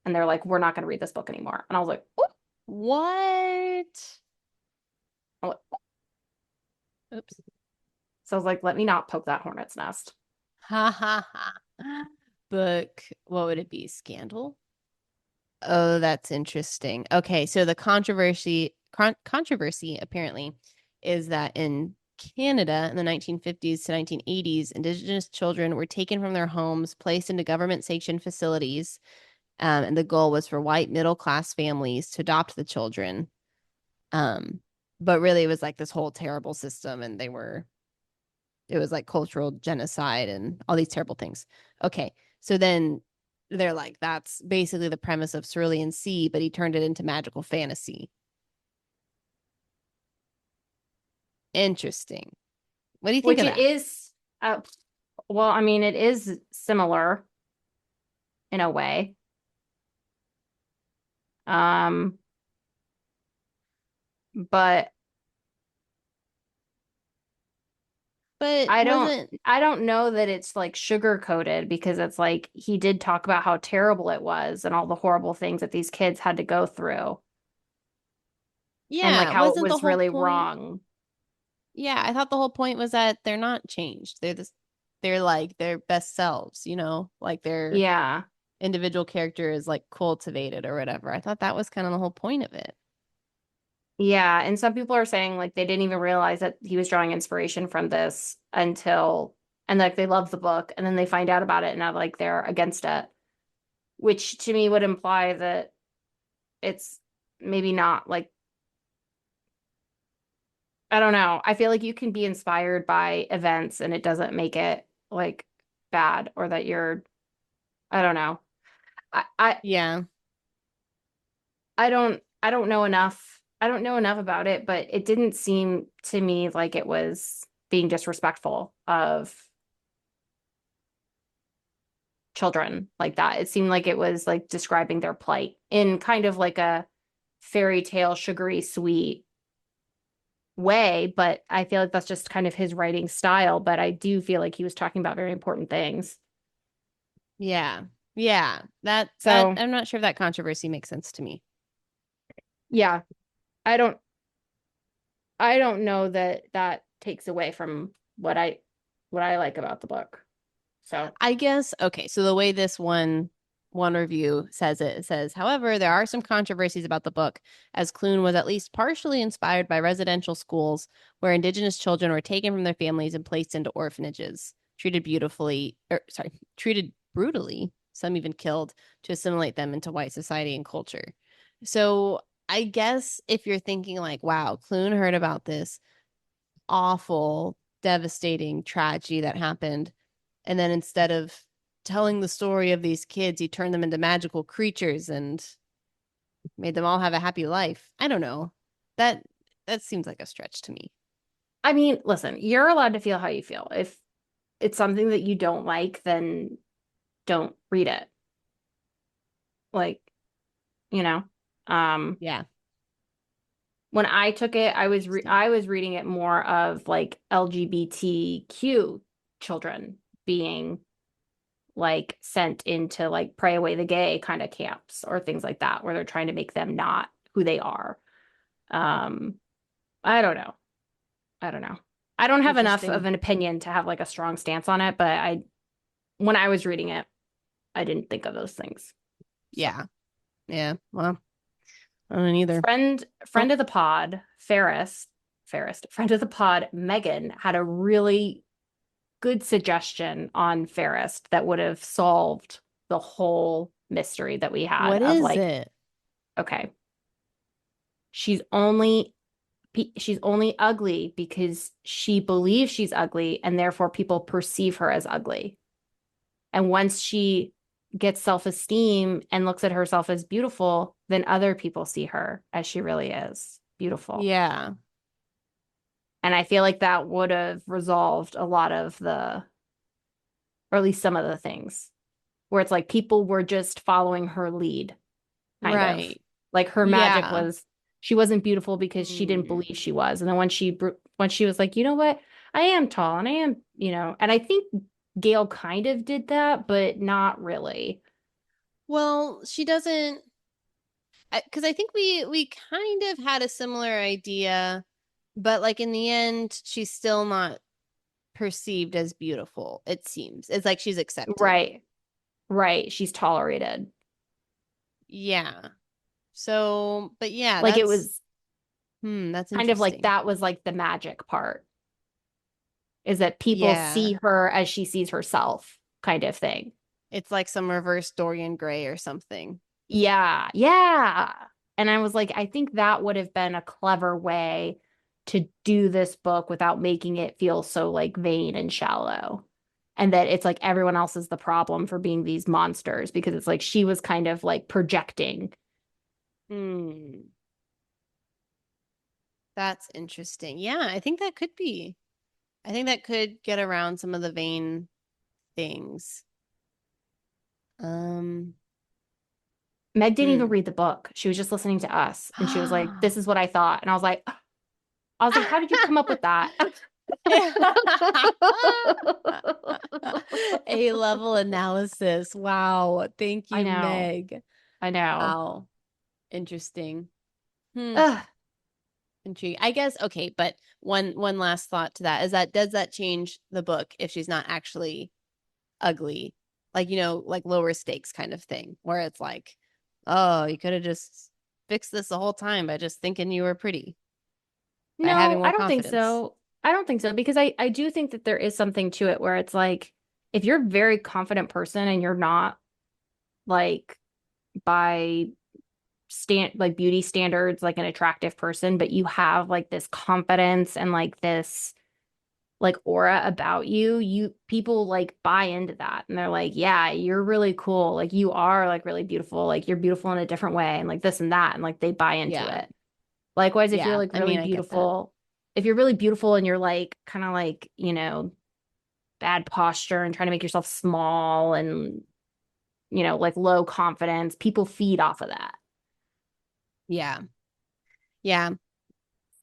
And they're like, we're not going to read this book anymore. And I was like, "Ooh." What? I'm like, Oops. so I was like, let me not poke that hornet's nest. Ha ha ha. Book, what would it be? Scandal? Oh, that's interesting. Okay, so the controversy apparently is that in Canada in the 1950s to 1980s, Indigenous children were taken from their homes, placed into government-sanctioned facilities, and the goal was for white middle-class families to adopt the children. Um, but really, it was like this whole terrible system, and it was like cultural genocide and all these terrible things. Okay, so then they're like, that's basically the premise of Cerulean Sea, but he turned it into magical fantasy. Interesting. What do you think Which of it that? is, Uh, well, I mean, it is similar in a way. Um, but But I don't wasn't, I don't know that it's like sugar coated because it's like he did talk about how terrible it was and all the horrible things that these kids had to go through and like yeah, how it wasn't the was whole really point? wrong. Yeah, I thought the whole point was that they're not changed. They're like their best selves, you know, like their Yeah. individual character is like cultivated or whatever. I thought that was kind of the whole point of it. Yeah, and some people are saying like they didn't even realize that he was drawing inspiration from this until and like they love the book and then they find out about it and now like they're against it, which to me would imply that it's maybe not like I don't know. I feel like you can be inspired by events and it doesn't make it like bad or that you're I don't know. I I Yeah. I don't know enough. I don't know enough about it, but it didn't seem to me like it was being disrespectful of children like that. It seemed like it was like describing their plight in kind of like a fairy tale, sugary sweet way, but I feel like that's just kind of his writing style. But I do feel like he was talking about very important things. Yeah. Yeah. That So I'm not sure if that controversy makes sense to me. yeah, I don't I don't know that that takes away from what I like about the book. So I guess okay, so the way this one review says it, it says, however, there are some controversies about the book, as Clune was at least partially inspired by residential schools where indigenous children were taken from their families and placed into orphanages, treated brutally, some even killed, to assimilate them into white society and culture. So I guess if you're thinking like, wow, Clune heard about this awful, devastating tragedy that happened. And then instead of telling the story of these kids, he turned them into magical creatures and made them all have a happy life. I don't know. That that seems like a stretch to me. I mean, listen, you're allowed to feel how you feel. If it's something that you don't like, then don't read it. Like, you know, um, Yeah. when I took it, Interesting. I was reading it more of like LGBTQ children being like sent into like pray away the gay kind of camps or things like that, where they're trying to make them not who they are. Um, I don't know. I don't know. I don't have enough of Interesting. an opinion to have like a strong stance on it, but I when I was reading it, I didn't think of those things. So Yeah. Yeah. Well, I don't either. Oh, friend of the pod, friend of the pod, Megan had a really good suggestion on Fairest that would have solved the whole mystery that we had what of is like, it? okay, she's only she's only ugly because she believes she's ugly and therefore people perceive her as ugly. And once she gets self-esteem and looks at herself as beautiful, then other people see her as she really is, beautiful. Yeah. And I feel like that would have resolved a lot of the, or at least some of the things, where it's like people were just following her lead, kind of. Right. Like her magic Yeah. was she wasn't beautiful because she didn't Hmm. believe she was. And then when she was like, you know what, I am tall and I am, you know, and I think Gail kind of did that, but not really. Well, she doesn't because I think we kind of had a similar idea, but like in the end, she's still not perceived as beautiful, it seems. It's like she's accepted. Right. Right. She's tolerated. Yeah. So, but yeah, Like it was that's kind of like interesting. that was like the magic part is that people Yeah. see her as she sees herself, kind of thing. It's like some reverse Dorian Gray or something. Yeah. Yeah. And I was like, I think that would have been a clever way to do this book without making it feel so like vain and shallow. And that it's like everyone else is the problem for being these monsters because it's like she was kind of like projecting. Hmm. That's interesting. Yeah, I think that could be. I think that could get around some of the vain things. Um, Meg didn't even hmm. read the book. She was just listening to us. And she was like, this is what I thought. And I was like, how did you come up with that? A level analysis. Wow. Thank I you, know. Meg. I know. Wow. Interesting. Hmm. Ugh. Intriguing. I guess okay, but one last thought to that is that does that change the book if she's not actually ugly? Like, like lower stakes kind of thing, where it's like, oh, you could have just fixed this the whole time by just thinking you were pretty, by having No, more I don't think confidence. so. I don't think so because I do think that there is something to it where it's like if you're a very confident person and you're not like by beauty standards like an attractive person, but you have like this confidence and like this like aura about you, people like buy into that and they're like, yeah, you're really cool. Like you are like really beautiful. Like you're beautiful in a different way and like this and that and like they buy into Yeah. it. Likewise, if you're Yeah. like I really mean, I get that. beautiful, if you're really beautiful and you're like kind of like, bad posture and trying to make yourself small and, like low confidence, people feed off of that. Yeah. Yeah.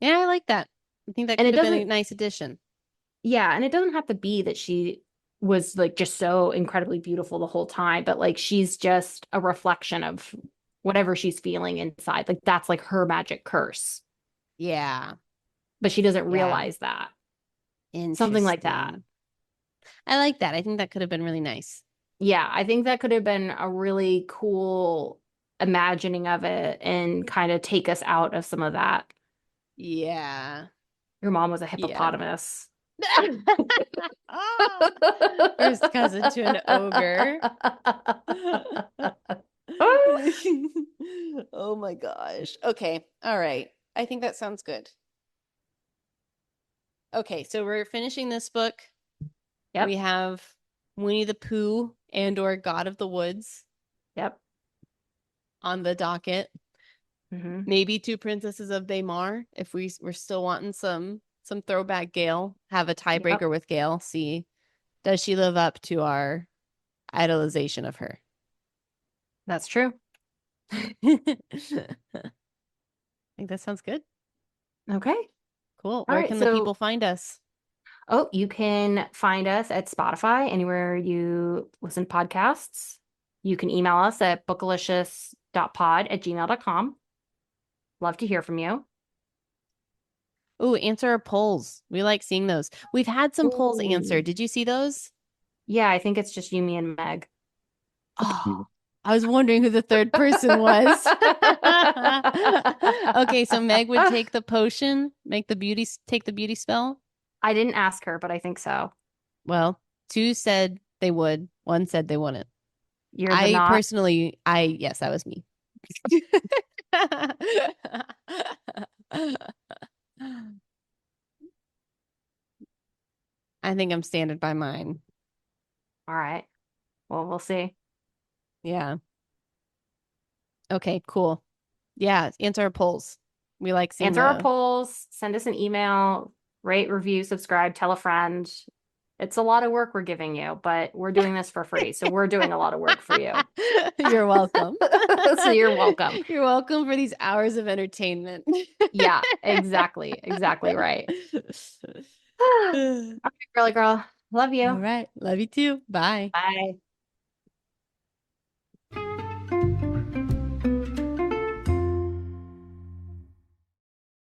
Yeah, I like that. I think that And could it have been a doesn't, nice addition. yeah, and it doesn't have to be that she was like just so incredibly beautiful the whole time, but like she's just a reflection of whatever she's feeling inside. Like that's like her magic curse, Yeah. but she doesn't Yeah. realize that. Something like that. Interesting. I like that. I think that could have been really nice. Yeah, I think that could have been a really cool imagining of it and kind of take us out of some of that. Yeah. Your mom was a Yeah. hippopotamus. Ah, first cousin to an ogre. Oh my gosh. Okay. All right. I think that sounds good. Okay, so we're finishing this book. We Yep, have Winnie the Pooh and or God of the Woods yep. on the docket. Hmm. Maybe Two Princesses of Daymar if we're still wanting some throwback Gale. Have a Yep, tiebreaker with Gale. See, does she live up to our idolization of her? that's true. I think that sounds good. Okay. Cool. All Where right. can the people So, find us? oh, you can find us at Spotify, anywhere you listen to podcasts. You can email us at bookalicious.pod@gmail.com. Love to hear from you. Ooh, answer our polls. We like seeing those. We've had some polls answered. Ooh. Did you see those? Yeah, I think it's just you, me, and Meg. Oh, I was wondering who the third person was. Okay, so Meg would take the potion, take the beauty spell. I didn't ask her, but I think so. Well, two said they would, one said they wouldn't. You're the I not. personally, yes, that was me. I think I'm standing by mine. All right. Well, we'll see. Yeah. Okay, cool. Yeah, answer our polls. We like seeing Answer our the polls, send us an email, rate, review, subscribe, tell a friend. It's a lot of work we're giving you, but we're doing this for free. So we're doing a lot of work for you. You're welcome. So you're welcome. You're welcome for these hours of entertainment. Yeah, exactly. Exactly right. All right, girly girl. Love All you. right. Love you too. Bye. Bye.